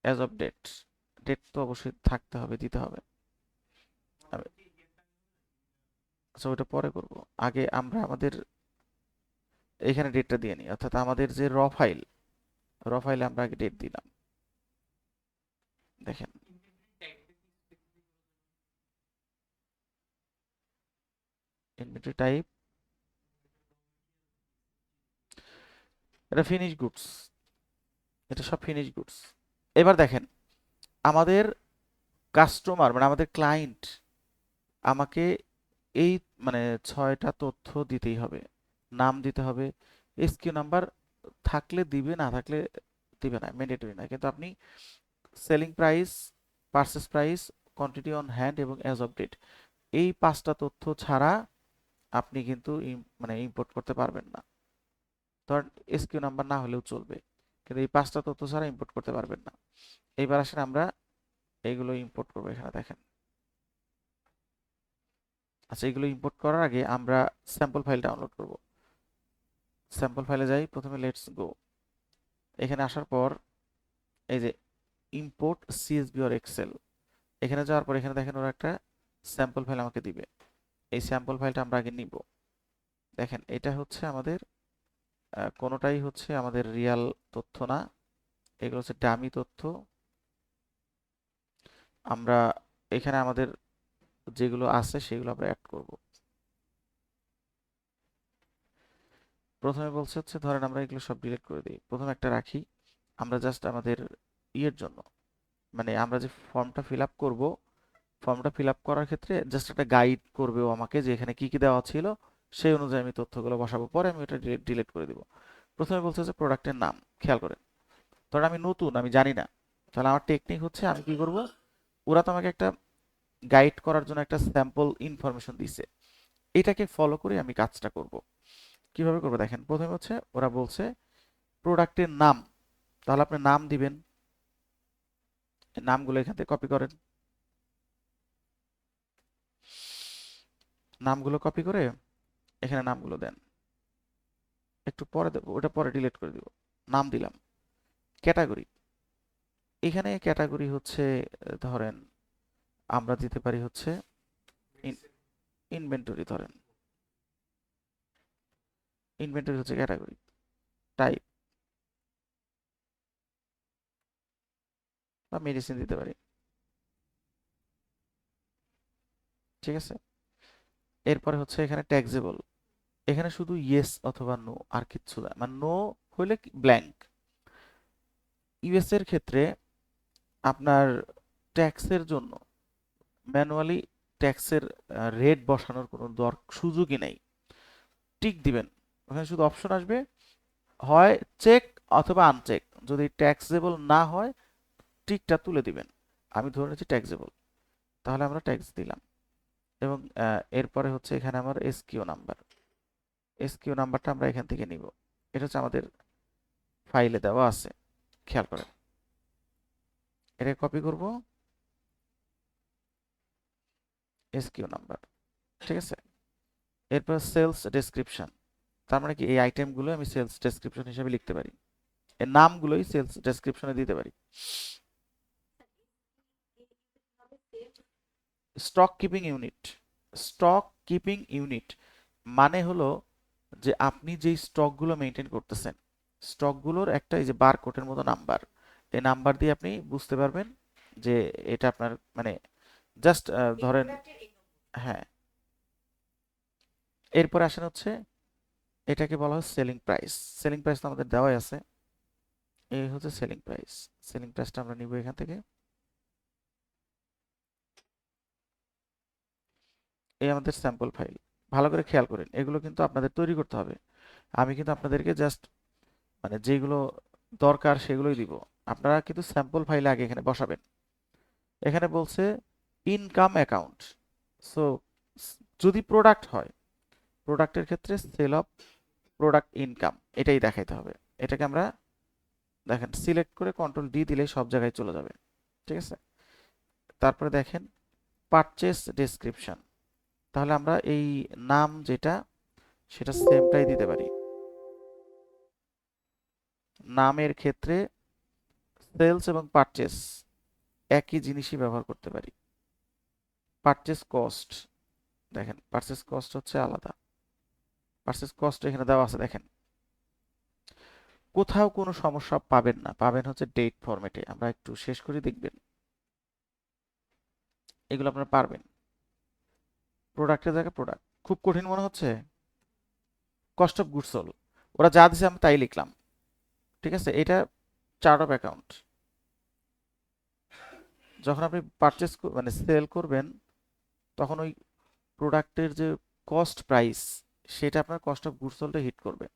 অ্যাজ অফ ডেট। ডেট তো অবশ্যই থাকতে হবে, দিতে হবে। আচ্ছা, ওটা পরে করব। আগে আমরা আমাদের এখানে ডেটটা দিয়ে নিই, অর্থাৎ আমাদের যে র ফাইলে আমরা আগে ডেট দিলাম। দেখেন, ইনভেন্টরি টাইপ, এটা ফিনিশ গুডস, এটা সব ফিনিশ গুডস। এবার দেখেন, আমাদের কাস্টমার মানে আমাদের ক্লায়েন্ট আমাকে এই মানে 6টা তথ্য দিতেই হবে। নাম দিতে হবে, এসকিউ নাম্বার থাকলে দিবে, না থাকলে দিবে না, ম্যান্ডেটরি না। কিন্তু আপনি selling price, purchase price, quantity on hand এবং অ্যাজ অফ ডেট, এই 5টা তথ্য ছাড়া আপনি কিন্তু মানে ইম্পোর্ট করতে পারবেন না। ধরেন এসকিউ নাম্বার না হলেও চলবে, কিন্তু এই 5টা তথ্য ছাড়া ইম্পোর্ট করতে পারবেন না। এইবার আসলে আমরা এইগুলো ইম্পোর্ট করবো। এখানে দেখেন। আচ্ছা, এগুলো ইম্পোর্ট করার আগে আমরা স্যাম্পল ফাইল ডাউনলোড করব। স্যাম্পল ফাইলে যাই, প্রথমে লেটস গো। এখানে আসার পর এই যে ইম্পোর্ট সিএসভি অর এক্সেল, এখানে যাওয়ার পর এখানে দেখেন ওরা একটা স্যাম্পল ফাইল আমাকে দিবে। এই স্যাম্পল ফাইলটা আমরা আগে নিব। দেখেন, এটা হচ্ছে আমাদের কোনোটাই হচ্ছে আমাদের রিয়াল তথ্য না, এগুলো হচ্ছে ডামি তথ্য। আমরা এখানে আমাদের যেগুলো আছে সেগুলো আমরা অ্যাড করব। প্রথমে বলছে হচ্ছে, ধরেন আমরা এগুলো সব ডিলিট করে দিই, প্রথমে একটা রাখি। আমরা জাস্ট আমাদের ইয়ের জন্য, মানে আমরা যে ফর্মটা ফিল আপ করবো, ফর্মটা ফিল আপ করার ক্ষেত্রে জাস্ট একটা গাইড করবে ও আমাকে, যে এখানে কি কি দেওয়া ছিল সেই অনুযায়ী আমি তথ্যগুলো বসাবো, পরে আমি ওটা ডিলিট করে দিব। প্রথমে বলছে যে প্রোডাক্টের নাম, খেয়াল করেন। ধরেন আমি নতুন, আমি জানি না, তাহলে আমার টেকনিক হচ্ছে আমি কি করব, ওরা তো আমাকে একটা গাইড করার জন্য একটা স্যাম্পল ইনফরমেশন দিছে, এটাকে ফলো করে আমি কাজটা করব। কিভাবে করবো দেখেন, প্রথমে হচ্ছে ওরা বলছে প্রোডাক্টের নাম, তাহলে আপনি নাম দিবেন। নামগুলো এখান থেকে কপি করেন, নামগুলো কপি করে এখানে নামগুলো দেন। একটু পরে দেবো, ওটা পরে ডিলিট করে দিব। নাম দিলাম। ক্যাটাগরি, এখানে ক্যাটাগরি হচ্ছে ধরেন আমরা দিতে পারি হচ্ছে ইনভেন্টরি। ধরেন ইনভেন্টরি হচ্ছে ক্যাটাগরি। টাইপ বা মেডিসিন দিতে পারি। ঠিক আছে? এরপরে হচ্ছে এখানে ট্যাক্সেবল, এখানে শুধু ইয়েস অথবা নো, আর কিচ্ছু না, মানে নো হইলে ব্ল্যাঙ্ক। ইউএস এর ক্ষেত্রে আপনার ট্যাক্সের জন্য ম্যানুয়ালি ট্যাক্সের রেট বসানোর কোনো সুযোগই নেই। টিক দিবেন, ওখানে শুধু অপশন আসবে হয় চেক অথবা আনচেক। যদি ট্যাক্সেবল না হয় টিকটা তুলে দিবেন। আমি ধরে নিচ্ছি ট্যাক্সেবল, তাহলে আমরা ট্যাক্স দিলাম। এবং এরপরে হচ্ছে এখানে আমার এসকিউ নাম্বার, এসকিউ নাম্বারটা আমরা এখান থেকে নিব। এটা হচ্ছে আমাদের ফাইলে দেওয়া আছে। খেয়াল করেন, এটা কপি করব, এসকিউ নাম্বার, ঠিক আছে। এরপর সেলস ডেসক্রিপশন, তার মানে কি এই আইটেমগুলো আমি সেলস ডেসক্রিপশন হিসেবে লিখতে পারি, এর নামগুলোই সেলস ডেসক্রিপশনে দিতে পারি। Stock keeping unit, stock keeping unit মানে হলো যে আপনি যেই স্টকগুলো মেনটেন করতেছেন, স্টকগুলোর একটা এই যে বারকোডের মতো নাম্বার, এই নাম্বার দিয়ে আপনি বুঝতে পারবেন যে এটা আপনার মানে জাস্ট ধরেন, হ্যাঁ। এরপরে আসেন হচ্ছে এটাকে বলা হয় সেলিং প্রাইস। সেলিং প্রাইস তো আমাদের দেওয়াই আছে, এই হচ্ছে সেলিং প্রাইস। সেলিং প্রাইসটা আমরা নিব এখান থেকে, এই আমাদের স্যাম্পল ফাইল। ভালো করে খেয়াল করেন, এগুলো কিন্তু আপনাদের তৈরি করতে হবে, আমি কিন্তু আপনাদেরকে জাস্ট মানে যেগুলো দরকার সেগুলোই দিব। আপনারা কিন্তু স্যাম্পল ফাইলে আগে এখানে বসাবেন। এখানে বলছে ইনকাম অ্যাকাউন্ট, সো যদি প্রোডাক্ট হয়, প্রোডাক্টের ক্ষেত্রে সেল অফ প্রোডাক্ট ইনকাম এটাই দেখাইতে হবে। এটাকে আমরা দেখেন সিলেক্ট করে কন্ট্রোল ডি দিলেই সব জায়গায় চলে যাবে, ঠিক আছে। তারপরে দেখেন পারচেস ডেসক্রিপশন, তাহলে আমরা এই নাম যেটা সেটা সেমটাই দিতে পারি। নামের ক্ষেত্রে সেলস এবং পারচেস একই জিনিসই ব্যবহার করতে পারি। পারচেস কস্ট, দেখেন পারচেস কস্ট হচ্ছে আলাদা, পারচেস কস্ট এখানে দেওয়া আছে। দেখেন কোথাও কোনো সমস্যা পাবেন না, পাবেন হচ্ছে ডেট ফরম্যাটে। আমরা একটু শেষ করে দেখবেন, এগুলো আপনারা পারবেন। প্রোডাক্টের জায়গায় প্রোডাক্ট, খুব কঠিন মনে হচ্ছে? কস্ট অফ গুডস সোল্ড, ওরা যা দিছে আমি তাই লিখলাম, ঠিক আছে। এটা চার্ট অফ অ্যাকাউন্ট, যখন আপনি পারচেস মানে সেল করবেন তখন ওই প্রোডাক্টের যে কস্ট প্রাইস সেটা আপনার কস্ট অফ গুডস সোল্ডে হিট করবে।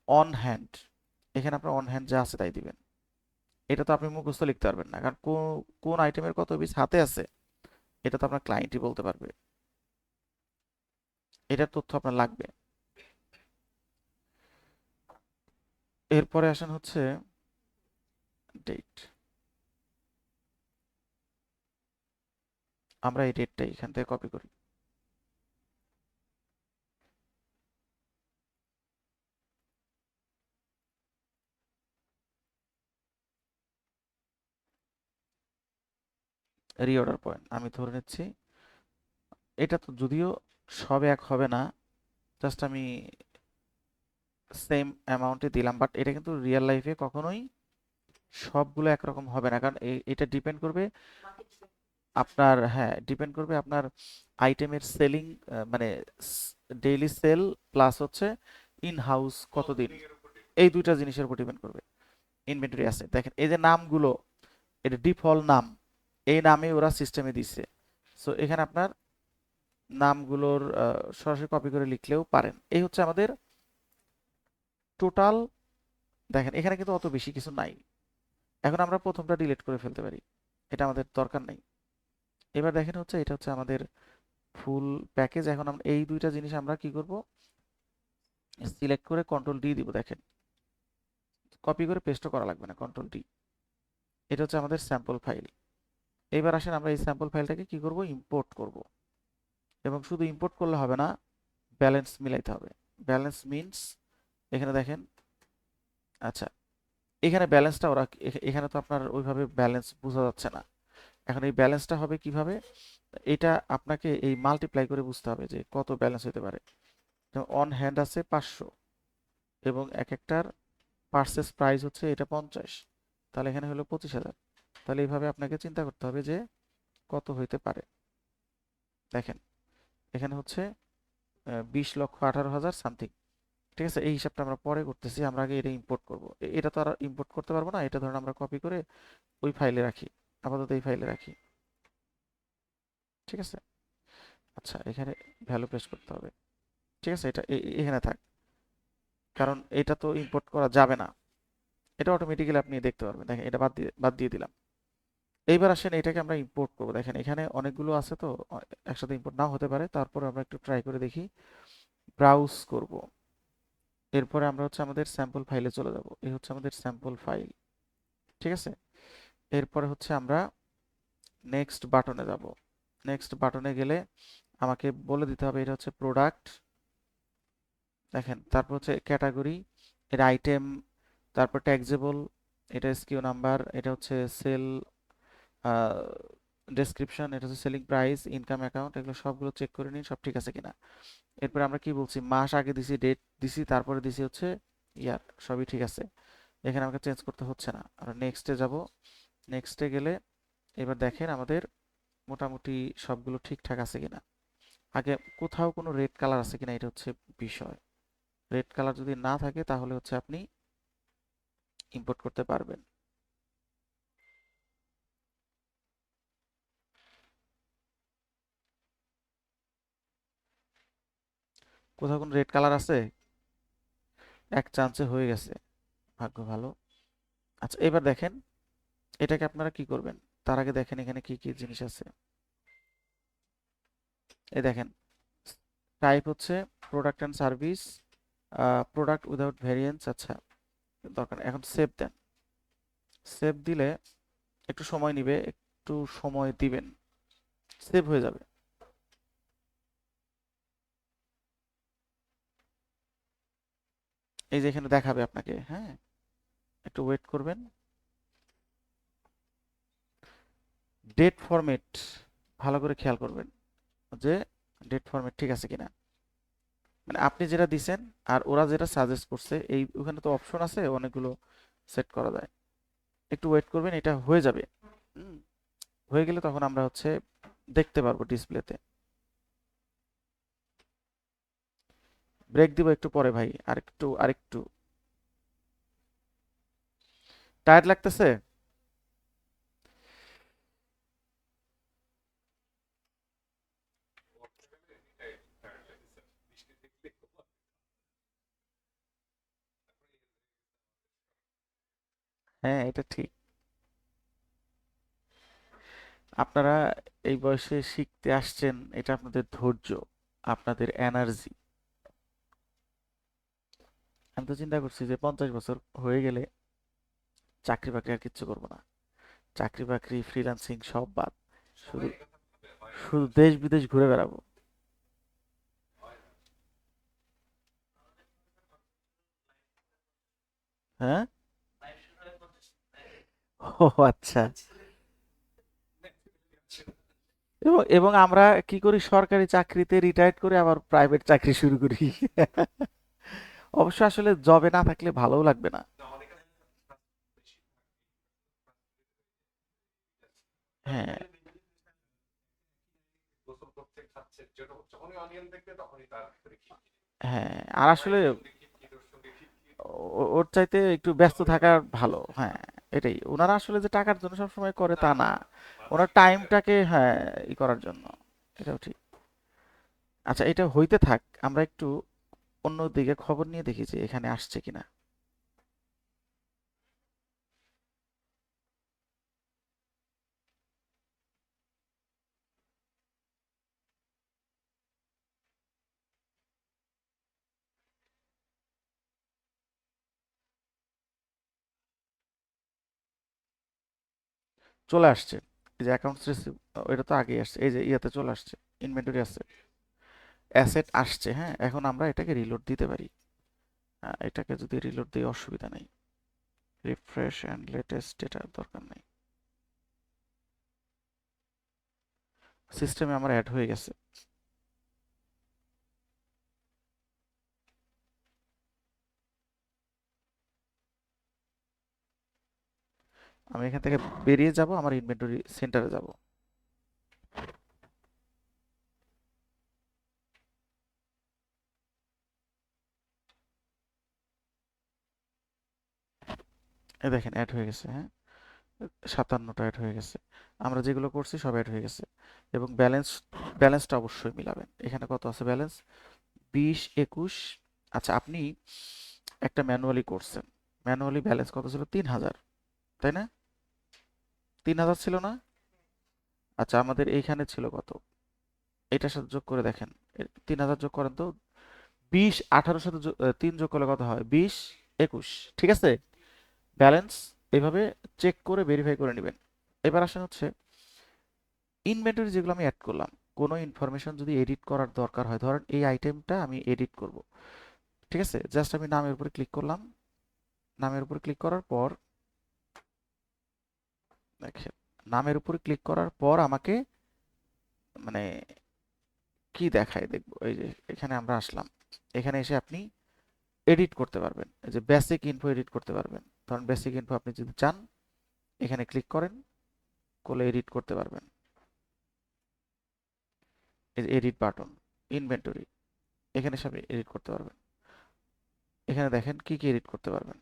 অন হ্যান্ড, এখানে আপনার অন হ্যান্ড যা আছে তাই দিবেন। এটা তো আপনি মুখস্থ লিখতে পারবেন না, কারণ কোন আইটেমের কত পিস হাতে আছে এটা তো আপনার ক্লায়েন্টই বলতে পারবে, এটার তথ্য আপনার লাগবে। এরপরে আসেন হচ্ছে ডেট, আমরা এই ডেটটা এখান থেকে কপি করি, রিঅর্ডার পয়েন্ট আমি ধরে নিচ্ছি। এটা তো যদিও সব এক হবে না, জাস্ট আমি সেম অ্যামাউন্টে দিলাম, বাট এটা কিন্তু রিয়েল লাইফে কখনোই সবগুলো একরকম হবে না, কারণ এটা ডিপেন্ড করবে আপনার, হ্যাঁ ডিপেন্ড করবে আপনার আইটেমের সেলিং, মানে ডেইলি সেল প্লাস হচ্ছে ইন হাউস কতদিন, এই দুইটা জিনিসের উপর ডিপেন্ড করবে। ইনভেন্টরি আছে, দেখেন এই যে নামগুলো, এটা ডিফল্ট নাম, এই নামে ওরা সিস্টেমে দিচ্ছে। সো এখানে আপনার নামগুলোর সরাসরি কপি করে লিখলেও পারেন। এই হচ্ছে আমাদের টোটাল। দেখেন এখানে কিন্তু অত বেশি কিছু নাই, এখন আমরা প্রথমটা ডিলিট করে ফেলতে পারি, এটা আমাদের দরকার নেই। এবার দেখেন হচ্ছে এটা হচ্ছে আমাদের ফুল প্যাকেজ। এখন আমরা এই দুইটা জিনিস আমরা কি করব, সিলেক্ট করে কন্ট্রোল ডি দিব। দেখেন কপি করে পেস্টও করা লাগবে না, কন্ট্রোল ডি। এটা হচ্ছে আমাদের স্যাম্পল ফাইল। এবার আসেন আমরা এই স্যাম্পল ফাইলটাকে কি করব, ইম্পোর্ট করব। এবং শুধু ইম্পোর্ট করলে হবে না, ব্যালেন্স মিলাইতে হবে। ব্যালেন্স মিনস এখানে দেখেন, আচ্ছা এখানে ব্যালেন্সটা ওরা এখানে তো আপনার ওইভাবে ব্যালেন্স বোঝা যাচ্ছে না। এখন এই ব্যালেন্সটা হবে কিভাবে, এটা আপনাকে এই মাল্টিপ্লাই করে বুঝতে হবে যে কত ব্যালেন্স হতে পারে। যেমন অন হ্যান্ড আছে 500 এবং এক একটার পারচেস প্রাইস হচ্ছে এটা 50, তাহলে এখানে হলো 25,000। তাহলে এইভাবে আপনাকে চিন্তা করতে হবে যে কত হইতে পারে। দেখেন এখানে হচ্ছে 20,18,000 সামথিং, ঠিক আছে। এই হিসাবটা আমরা পরে করতেছি, আমরা আগে এটা ইম্পোর্ট করব। এটা তো আর ইম্পোর্ট করতে পারবো না, এটা ধরুন আমরা কপি করে ওই ফাইলে রাখি, আপাতত এই ফাইলে রাখি, ঠিক আছে। আচ্ছা এখানে ভ্যালু পেস্ট করতে হবে, ঠিক আছে। এটা এখানে থাক, কারণ এটা তো ইম্পোর্ট করা যাবে না, এটা অটোমেটিক্যালি আপনি দেখতে পারবেন। দেখেন এটা বাদ দিয়ে দিলাম। এইবার আসেন এটাকে আমরা ইম্পোর্ট করব। দেখেন এখানে অনেকগুলো আছে তো একসাথে ইম্পোর্ট নাও হতে পারে, তারপর আমরা একটু ট্রাই করে দেখি। ব্রাউজ করব, এরপরে আমরা হচ্ছে আমাদের স্যাম্পল ফাইলে চলে যাব। এই হচ্ছে আমাদের স্যাম্পল ফাইল। ঠিক আছে, এরপরে হচ্ছে আমরা নেক্সট বাটনে যাব। নেক্সট বাটনে গেলে আমাকে বলে দিতে হবে এটা হচ্ছে প্রোডাক্ট, দেখেন, তারপর হচ্ছে ক্যাটাগরি, এর আইটেম, তারপর ট্যাক্সেবল, এটা এসকিউ নাম্বার, এটা হচ্ছে সেল ডেসক্রিপশন, এটা হচ্ছে সেলিং প্রাইস, ইনকাম অ্যাকাউন্ট, এগুলো সবগুলো চেক করে নিন সব ঠিক আছে কিনা। এরপরে আমরা কি বলছি, মাস আগে দিছি, ডেট দিছি, তারপরে দিছি হচ্ছে ইয়ার, সবই ঠিক আছে, এখানে আমাকে চেঞ্জ করতে হচ্ছে না। আমরা নেক্সটে যাব। নেক্সটে গেলে এবার দেখেন আমাদের মোটামুটি সবগুলো ঠিকঠাক আছে কিনা। আগে কোথাও কোনো রেড কালার আছে কিনা এটা হচ্ছে বিষয়। রেড কালার যদি না থাকে তাহলে হচ্ছে আপনি ইম্পোর্ট করতে পারবেন। কোথাও কোনো রেড কালার আছে? এক চান্সে হয়ে গেছে, ভাগ্য ভালো। আচ্ছা এবার দেখেন এটাকে আপনারা কি করবেন, তার আগে দেখেন এখানে কি কি জিনিস আছে। এই দেখেন, টাইপ হচ্ছে product and service, product without variance, আচ্ছা দরকার নেই। এখন সেভ দেন। সেভ দিলে একটু সময় নিবে, একটু সময় দিবেন, সেভ হয়ে যাবে। এই যে এখানে দেখাবে আপনাকে, হ্যাঁ, একটু ওয়েট করবেন। ডেট ফরম্যাট ভালো করে খেয়াল করবেন যে ডেট ফরম্যাট ঠিক আছে কিনা, মানে আপনি যেটা দিছেন আর ওরা যেটা সাজেস্ট করছে, এই ওখানে তো অপশন আছে অনেকগুলো সেট করা যায়। একটু ওয়েট করবেন, এটা হয়ে যাবে। হুম, হয়ে গেলে তখন আমরা হচ্ছে দেখতে পারবো ডিসপ্লেতে। ব্রেক দিব একটু পরে ভাই, আরেকটু আরেকটু। টায়ার্ড লাগতেছে? হ্যাঁ এটা ঠিক। আপনারা এই বয়সে শিখতে আসছেন, এটা আপনাদের ধৈর্য, আপনাদের এনার্জি। আমি তো চিন্তা করছি যে 50 বছর হয়ে গেলে চাকরি বাকরি আর কিচ্ছু করবো না, চাকরি বাকরি ফ্রিল্যান্সিং সব বাদ, শুধু শুধু দেশ বিদেশ ঘুরে বেড়াবো। হ্যাঁ, ও আচ্ছা। এবং আমরা কি করি, সরকারি চাকরিতে রিটায়ার্ড করে আবার প্রাইভেট চাকরি শুরু করি। অবশ্য আসলে জবে না থাকলে ভালোও লাগবে না। হ্যাঁ, হ্যাঁ, আর আসলে ওর চাইতে একটু ব্যস্ত থাকা ভালো, হ্যাঁ। এটাই, ওনারা আসলে যে টাকার জন্য সবসময় করে তা না, ওনার টাইমটাকে, হ্যাঁ, ই করার জন্য। এটাও ঠিক। আচ্ছা এটা হইতে থাক, আমরা একটু অন্যদিকে খবর নিয়ে দেখি যে এখানে আসছে কিনা। চলে আসছে, এই যে অ্যাকাউন্টস রিসিভ, এটা তো আগেই আসছে, এই যে ইয়াতে চলে আসছে, ইনভেন্টরি আছে, অ্যাসেট আসছে। হ্যাঁ, এখন আমরা এটাকে রিলোড দিতে পারি। এটাকে যদি রিলোড দিই অসুবিধা নেই, রিফ্রেশ অ্যান্ড লেটেস্ট এটা দরকার নেই। সিস্টেমে আমার অ্যাড হয়ে গেছে। আমি এখান থেকে বেরিয়ে যাব, আমার ইনভেন্টরি সেন্টারে যাব। এই দেখেন অ্যাড হয়ে গেছে, হ্যাঁ, 57টা অ্যাড হয়ে গেছে। আমরা যেগুলো করছি সব অ্যাড হয়ে গেছে। এবং ব্যালেন্সটা অবশ্যই মিলাবেন। এখানে কত আছে ব্যালেন্স, 20 21। আচ্ছা আপনি একটা ম্যানুয়ালি করছেন, ম্যানুয়ালি ব্যালেন্স কত ছিল, 3000, তাই না? 3000 ছিল না? আচ্ছা আমাদের এইখানে ছিল কত, এটার সাথে যোগ করে দেখেন, 3000 যোগ করেন তো, 20 18 সাথে 3 যোগ করলে কত হয়, 20 21, ঠিক আছে। ব্যালেন্স এইভাবে চেক করে ভেরিফাই করে নেবেন। এবার আসেন হচ্ছে ইনভেন্টরি যেগুলো আমি অ্যাড করলাম, কোনো ইনফরমেশন যদি এডিট করার দরকার হয়, ধরেন এই আইটেমটা আমি এডিট করব, ঠিক আছে, জাস্ট আমি নামের উপরে ক্লিক করলাম। নামের উপরে ক্লিক করার পর দেখেন, নামের উপরে ক্লিক করার পর আমাকে মানে কি দেখায় দেখবো, এই যে এখানে আমরা আসলাম, এখানে এসে আপনি এডিট করতে পারবেন, এই যে বেসিক ইনফো এডিট করতে পারবেন। ধরুন বেসিক ইনফো আপনি যদি চান, এখানে ক্লিক করেন, করলে এডিট করতে পারবেন। এই যে এডিট বাটন, ইনভেন্টরি, এখানে সব এডিট করতে পারবেন। এখানে দেখেন কি কি এডিট করতে পারবেন।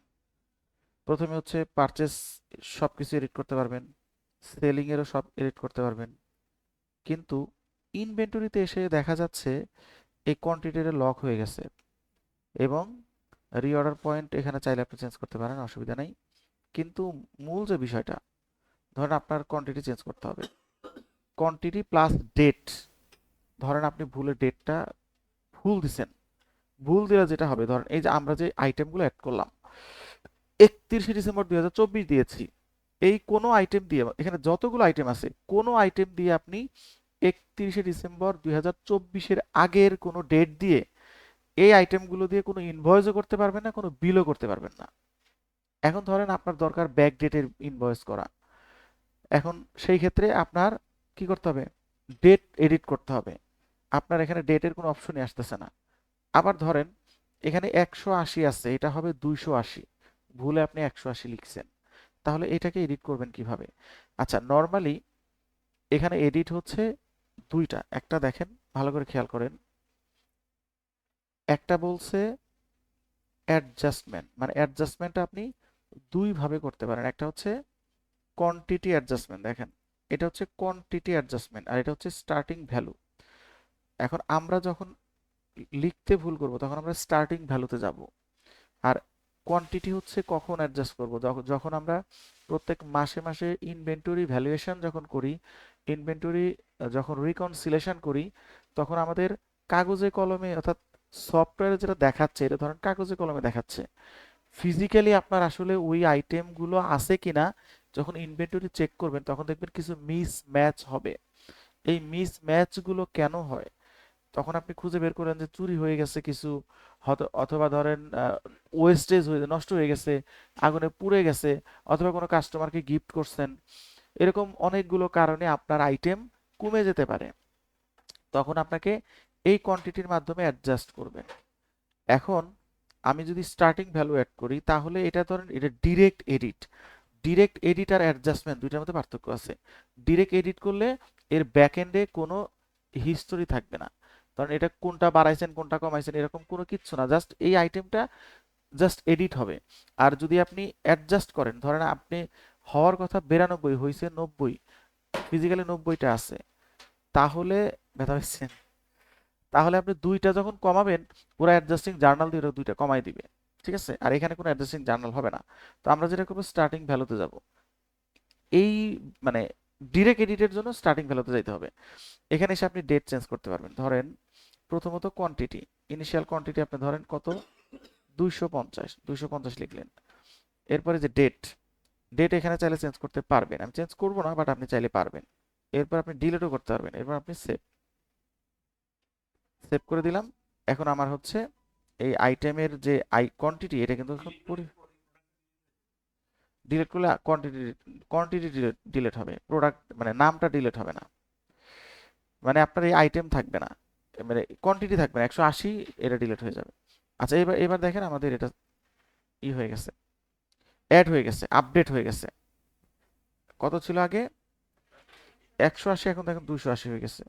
প্রথমে হচ্ছে পারচেস, সব কিছু এডিট করতে পারবেন, সেলিং এরও সব এডিট করতে পারবেন। কিন্তু ইনভেন্টরিতে এসে দেখা যাচ্ছে এই কোয়ান্টিটিটা লক হয়ে গেছে, এবং রিঅর্ডার পয়েন্ট এখানে চাইলে আপনি চেঞ্জ করতে পারেন, অসুবিধা নেই। কিন্তু মূল যে বিষয়টা, ধরেন আপনার কোয়ান্টিটি চেঞ্জ করতে হবে, কোয়ান্টিটি প্লাস ডেট। ধরেন আপনি ভুলে ডেটটা ভুল দিছেন, ভুল দিলে যেটা হবে, ধরেন এই যে আমরা যে আইটেমগুলো অ্যাড করলাম 31শে ডিসেম্বর 2024 দিয়েছি, এই কোনো আইটেম দিয়ে, এখানে যতগুলো আইটেম আছে কোনো আইটেম দিয়ে আপনি 31শে ডিসেম্বর 2024-এর আগের কোনো ডেট দিয়ে এই আইটেমগুলো দিয়ে কোনো ইনভয়েসও করতে পারবেন না, কোনো বিলও করতে পারবেন না। এখন ধরেন আপনার দরকার ব্যাক ডেটের ইনভয়েস করা, এখন সেই ক্ষেত্রে আপনার কি করতে হবে, ডেট এডিট করতে হবে। আপনার এখানে ডেটের কোনো অপশনই আসতেছে না। আবার ধরেন এখানে 180 আছে, এটা হবে 280, ভুলে আপনি 180 লিখছেন, তাহলে এটাকে এডিট করবেন কিভাবে? আচ্ছা, নর্মালি এখানে এডিট হচ্ছে দুইটা, একটা দেখেন ভালো করে খেয়াল করেন, একটা বলছে অ্যাডজাস্টমেন্ট, মানে অ্যাডজাস্টমেন্টটা আপনি দুই ভাবে করতে পারেন। একটা হচ্ছে কোয়ান্টিটি অ্যাডজাস্টমেন্ট, দেখেন এটা হচ্ছে কোয়ান্টিটি অ্যাডজাস্টমেন্ট, আর এটা হচ্ছে স্টার্টিং ভ্যালু। এখন আমরা যখন লিখতে ভুল করব তখন আমরা স্টার্টিং ভ্যালুতে যাব। আর কোয়ান্টিটি হচ্ছে কখন অ্যাডজাস্ট করব, যখন আমরা প্রত্যেক মাসে মাসে ইনভেন্টরি ভ্যালুয়েশন যখন করি, ইনভেন্টরি যখন রিকনসিলেশন করি, তখন আমাদের কাগজে কলমে, অর্থাৎ সফটওয়্যারে যেটা দেখাচ্ছে এটা ধরেন কাগজে কলমে দেখাচ্ছে, ফিজিক্যালি আপনার আসলে ওই আইটেমগুলো আছে কিনা যখন ইনভেন্টরি চেক করবেন তখন দেখবেন কিছু মিস ম্যাচ হবে। এই মিস ম্যাচগুলো কেন হয়, তখন আপনি খুঁজে বের করেন যে চুরি হয়ে গেছে কিছু, অথবা ধরেন ওয়েস্টেজ হয়ে নষ্ট হয়ে গেছে, আগুনে পুড়ে গেছে, অথবা কোনো কাস্টমারকে গিফট করছেন, এরকম অনেকগুলো কারণে আপনার আইটেম কমে যেতে পারে। তখন আপনাকে এই কোয়ান্টিটির মাধ্যমে অ্যাডজাস্ট করবেন। এখন আমি যদি স্টার্টিং ভ্যালু অ্যাড করি তাহলে এটা ধরেন এটা ডিরেক্ট এডিট। ডিরেক্ট এডিট আর অ্যাডজাস্টমেন্ট দুইটার মধ্যে পার্থক্য আছে। ডিরেক্ট এডিট করলে এর ব্যাক এন্ডে কোনো হিস্টোরি থাকবে না, কারণ এটা কোনটা বাড়াইছেন কোনটা কমাইছেন এরকম কোনো কিচ্ছু না, জাস্ট এই আইটেমটা জাস্ট এডিট হবে। আর যদি আপনি অ্যাডজাস্ট করেন, ধরেন আপনি হওয়ার কথা 92 হয়েছে 90, ফিজিক্যালি 90টা আছে, তাহলে ব্যথা পাচ্ছেন, তাহলে আপনি দুইটা যখন কমাবেন পুরো অ্যাডজাস্টিং জার্নাল দিয়ে ওটা দুইটা কমাই দিবে, ঠিক আছে। আর এখানে কোনো অ্যাডজাস্টিং জার্নাল হবে না। তো আমরা যেটা করবো স্টার্টিং ভ্যালুতে যাব, এই মানে ডিরেক্ট এডিটের জন্য স্টার্টিং ভ্যালুতে যাইতে হবে। এখানে এসে আপনি ডেট চেঞ্জ করতে পারবেন। ধরেন প্রথমত কোয়ান্টিটি, ইনিশিয়াল কোয়ান্টিটি আপনি ধরেন কত, 250 লিখলেন। এরপরে যে ডেট, ডেট এখানে চাইলে চেঞ্জ করতে পারবেন, আমি চেঞ্জ করব না বাট আপনি চাইলে পারবেন। এরপর আপনি ডিলিটও করতে পারবেন। এরপর আপনি সেভ, সেভ করে দিলাম। এখন আমার হচ্ছে এই আইটেমের যে কোয়ান্টিটি এটা কিন্তু ডিলিট করলে কোয়ান্টিটি, কোয়ান্টিটি ডিলিট হবে, প্রোডাক্ট মানে নামটা ডিলিট হবে না, মানে আপনার এই আইটেম থাকবে না, মানে কোয়ান্টিটি থাকবে না, 180 এটা ডিলিট হয়ে যাবে। আচ্ছা, এবার এবার দেখেন আমাদের এটা ই হয়ে গেছে, অ্যাড হয়ে গেছে, আপডেট হয়ে গেছে। কত ছিল আগে 180, এখন দেখেন 280 হয়ে গেছে।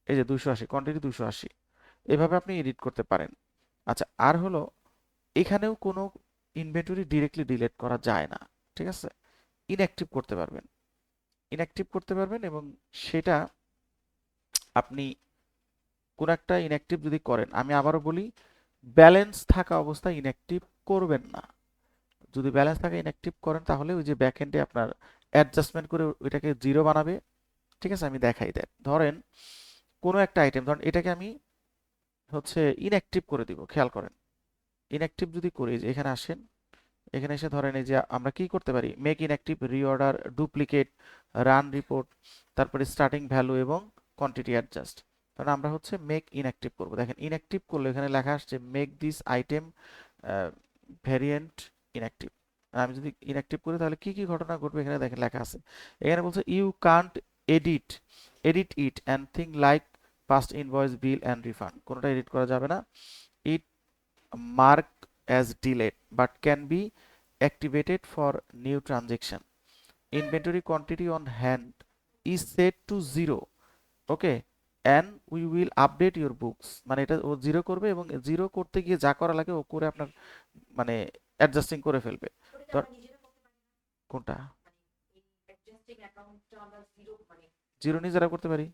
এই যে 280 কোয়ান্টিটি 280, এভাবে আপনি এডিট করতে পারেন। আচ্ছা, আর হলো এখানেও কোনো ইনভেন্টরি ডিরেক্টলি ডিলিট করা যায় না, ঠিক আছে। ইনঅ্যাক্টিভ করতে পারবেন, ইনঅ্যাক্টিভ করতে পারবেন, এবং সেটা আপনি কোন একটা ইনঅ্যাক্টিভ যদি করেন, আমি আবারও বলি, ব্যালেন্স থাকা অবস্থায় ইনঅ্যাক্টিভ করবেন না। যদি ব্যালেন্স থাকা ইনঅ্যাক্টিভ করেন তাহলে ওই যে ব্যাক এন্ডে আপনার অ্যাডজাস্টমেন্ট করে ওইটাকে জিরো বানাবে, ঠিক আছে। আমি দেখাই দেন, ধরেন কোনো একটা আইটেম, ধরেন এটাকে আমি হচ্ছে ইনঅ্যাক্টিভ করে দিব, খেয়াল করেন। ইনঅ্যাক্টিভ যদি করি, যে এখানে আসেন, এখানে এসে ধরেন এই যে আমরা কি করতে পারি, make inactive, reorder, duplicate, run report, তারপরে স্টার্টিং ভ্যালু এবং কোয়ান্টিটি অ্যাডজাস্ট। কারণ আমরা হচ্ছে মেক ইনঅ্যাক্টিভ করব। দেখেন ইনঅ্যাক্টিভ করলে এখানে লেখা আসছে make this item variant inactive. আমি যদি ইনঅ্যাক্টিভ করি তাহলে কি কি ঘটনা ঘটবে এখানে দেখেন লেখা আছে। এখানে বলছে you can't edit edit it and thing like past invoice, bill and refund, কোনোটা এডিট করা যাবে না। ইট marked as delayed but can be activated for new transaction. Inventory quantity on hand is set to 0, okay, and we will update your books, মানে এটা ও zero করবে এবং zero করতে গিয়ে যা করা লাগে ও করে আপনার মানে অ্যাডজাস্টিং করে ফেলবে। তো কোনটা জিরো নিজেরা করতে পারি?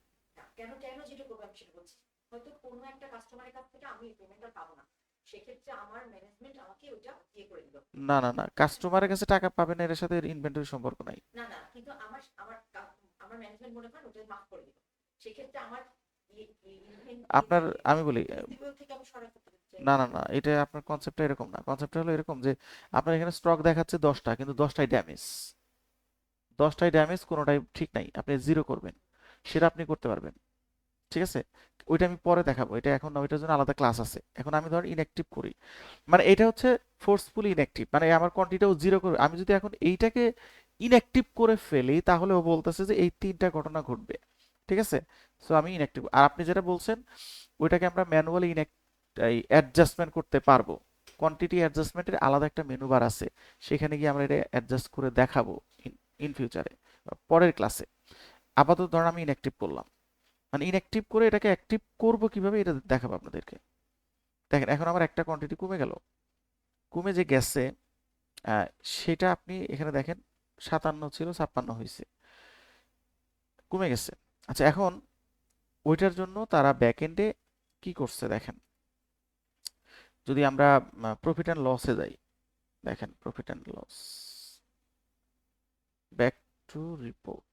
না না না, কাস্টমারের কাছে টাকা পাবেন এর সাথে ইনভেন্টরি সম্পর্ক নাই। আপনার আমি বলি না না না, এটা আপনার কনসেপ্টটা এরকম না। কনসেপ্টটা হলো এরকম যে আপনার এখানে স্টক দেখাচ্ছে 10টা, কিন্তু 10টাই ড্যামেজ। 10টাই ড্যামেজ, কোনোটাই ঠিক নাই, আপনি জিরো করবেন, সেটা আপনি করতে পারবেন। ঠিক আছে, ওইটা আমি পরে দেখাবো, এটা এখন না, ওইটার জন্য আলাদা ক্লাস আছে। এখন আমি ধর ইনঅ্যাক্টিভ করি, মানে এটা হচ্ছে ফোর্সফুলি ইনঅ্যাক্টিভ, মানে আমার কোয়ান্টিটিটাও জিরো করবে। আমি যদি এখন এইটাকে ইনঅ্যাক্টিভ করে ফেলি তাহলে ও বলতেছে যে এই 3টা ঘটনা ঘটবে। ঠিক আছে, সো আমি ইনঅ্যাক্টিভ। আর আপনি যেটা বলছেন ওইটাকে আমরা ম্যানুয়ালি অ্যাডজাস্টমেন্ট করতে পারবো। কোয়ান্টিটি অ্যাডজাস্টমেন্টের আলাদা একটা মেনু বার আছে, সেখানে গিয়ে আমরা এটা অ্যাডজাস্ট করে দেখাবো ইন ফিউচারে, পরের ক্লাসে। আপাতত ধরুন আমি ইনঅ্যাক্টিভ করলাম, মানে ইনঅ্যাক্টিভ করে এটাকে অ্যাক্টিভ করব কিভাবে এটা দেখাবো আপনাদেরকে। দেখেন এখন আমার একটা কোয়ান্টিটি কমে গেল, কমে যে গেছে সেটা আপনি এখানে দেখেন 57 ছিল 56 হয়েছে, কমে গেছে। আচ্ছা এখন ওইটার জন্য তারা ব্যাকএন্ডে কি করছে দেখেন, যদি আমরা প্রফিট অ্যান্ড লসে যাই, দেখেন profit and loss, back to report,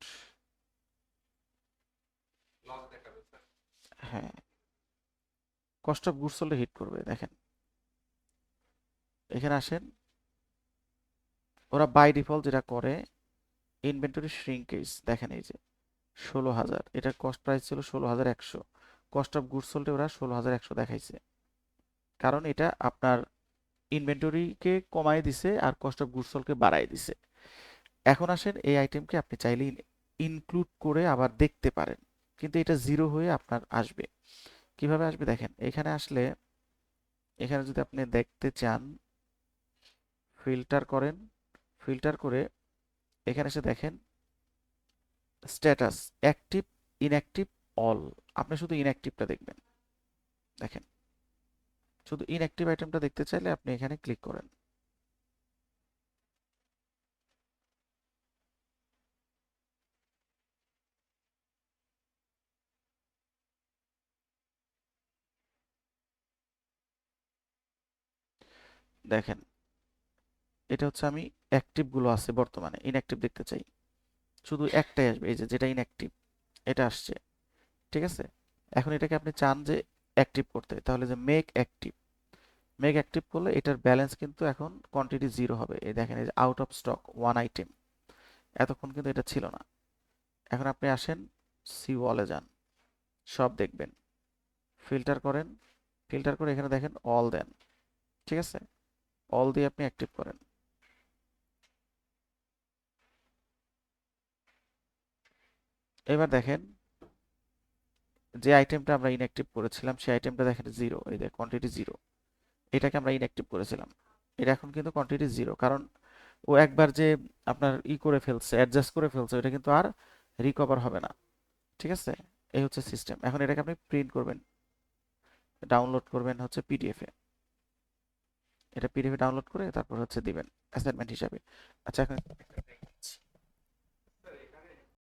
হ্যাঁ, cost of goods sold hit করবে। দেখেন এখানে আসেন, ওরা বাই ডিফল্ট যেটা করে ইনভেন্টরি শ্রিঙ্কেজ, দেখেন এই যে 16,000, এটার কস্ট প্রাইস ছিল 16,100, কস্ট অফ গুডস সোল্ডে ওরা 16,100 দেখাইছে, কারণ এটা আপনার ইনভেন্টরিকে কমায় দিছে আর কস্ট অফ গুডস সোল্ডকে বাড়ায় দিছে। এখন আসেন এই আইটেমকে আপনি চাইলে ইনক্লুড করে আবার দেখতে পারেন, কিন্তু এটা জিরো হয়ে আপনার আসবে। কিভাবে আসবে দেখেন, এখানে আসলে এখানে যদি আপনি দেখতে চান ফিল্টার করেন, ফিল্টার করে এখানে এসে দেখেন স্ট্যাটাস, অ্যাক্টিভ, ইনঅ্যাক্টিভ, অল, আপনি শুধু ইনঅ্যাক্টিভটা দেখবেন। দেখেন শুধু ইনঅ্যাক্টিভ আইটেমটা দেখতে চাইলে আপনি এখানে ক্লিক করেন। দেখেন এটা হচ্ছে আমি অ্যাক্টিভ গুলো আছে বর্তমানে, ইনঅ্যাক্টিভ দেখতে চাই, শুধু একটাই আসবে, এই যে যেটা ইনঅ্যাক্টিভ এটা আসছে। ঠিক আছে, এখন এটাকে আপনি চান যে অ্যাক্টিভ করতে, তাহলে যে মেক অ্যাক্টিভ, মেক অ্যাক্টিভ করলে এটার ব্যালেন্স কিন্তু এখন কোয়ান্টিটি জিরো হবে। এই দেখেন এই যে out of stock one item, এতক্ষণ কিন্তু এটা ছিল না। এখন আপনি আসেন সি ওয়ালে যান, সব দেখবেন, ফিল্টার করেন, ফিল্টার করে এখানে দেখেন অল দেন। ঠিক আছে, অল দিয়ে আপনি অ্যাক্টিভ করেন। এবার দেখেন যে আইটেমটা আমরা ইনঅ্যাক্টিভ করেছিলাম সেই আইটেমটা দেখেন জিরো, এই দেখ কোয়ান্টিটি জিরো, এটাকে আমরা ইনঅ্যাক্টিভ করেছিলাম, এটা এখন কিন্তু কোয়ান্টিটি জিরো, কারণ ও একবার যে আপনার করে ফেলছে, অ্যাডজাস্ট করে ফেলছে, এটা কিন্তু আর রিকভার হবে না। ঠিক আছে, এই হচ্ছে সিস্টেম। এখন এটাকে আপনি প্রিন্ট করবেন, ডাউনলোড করবেন হচ্ছে পিডিএফ এ, এটা পিডিএফ ডাউনলোড করে তারপর হচ্ছে দিবেন অ্যাসাইনমেন্ট হিসাবে। আচ্ছা এখন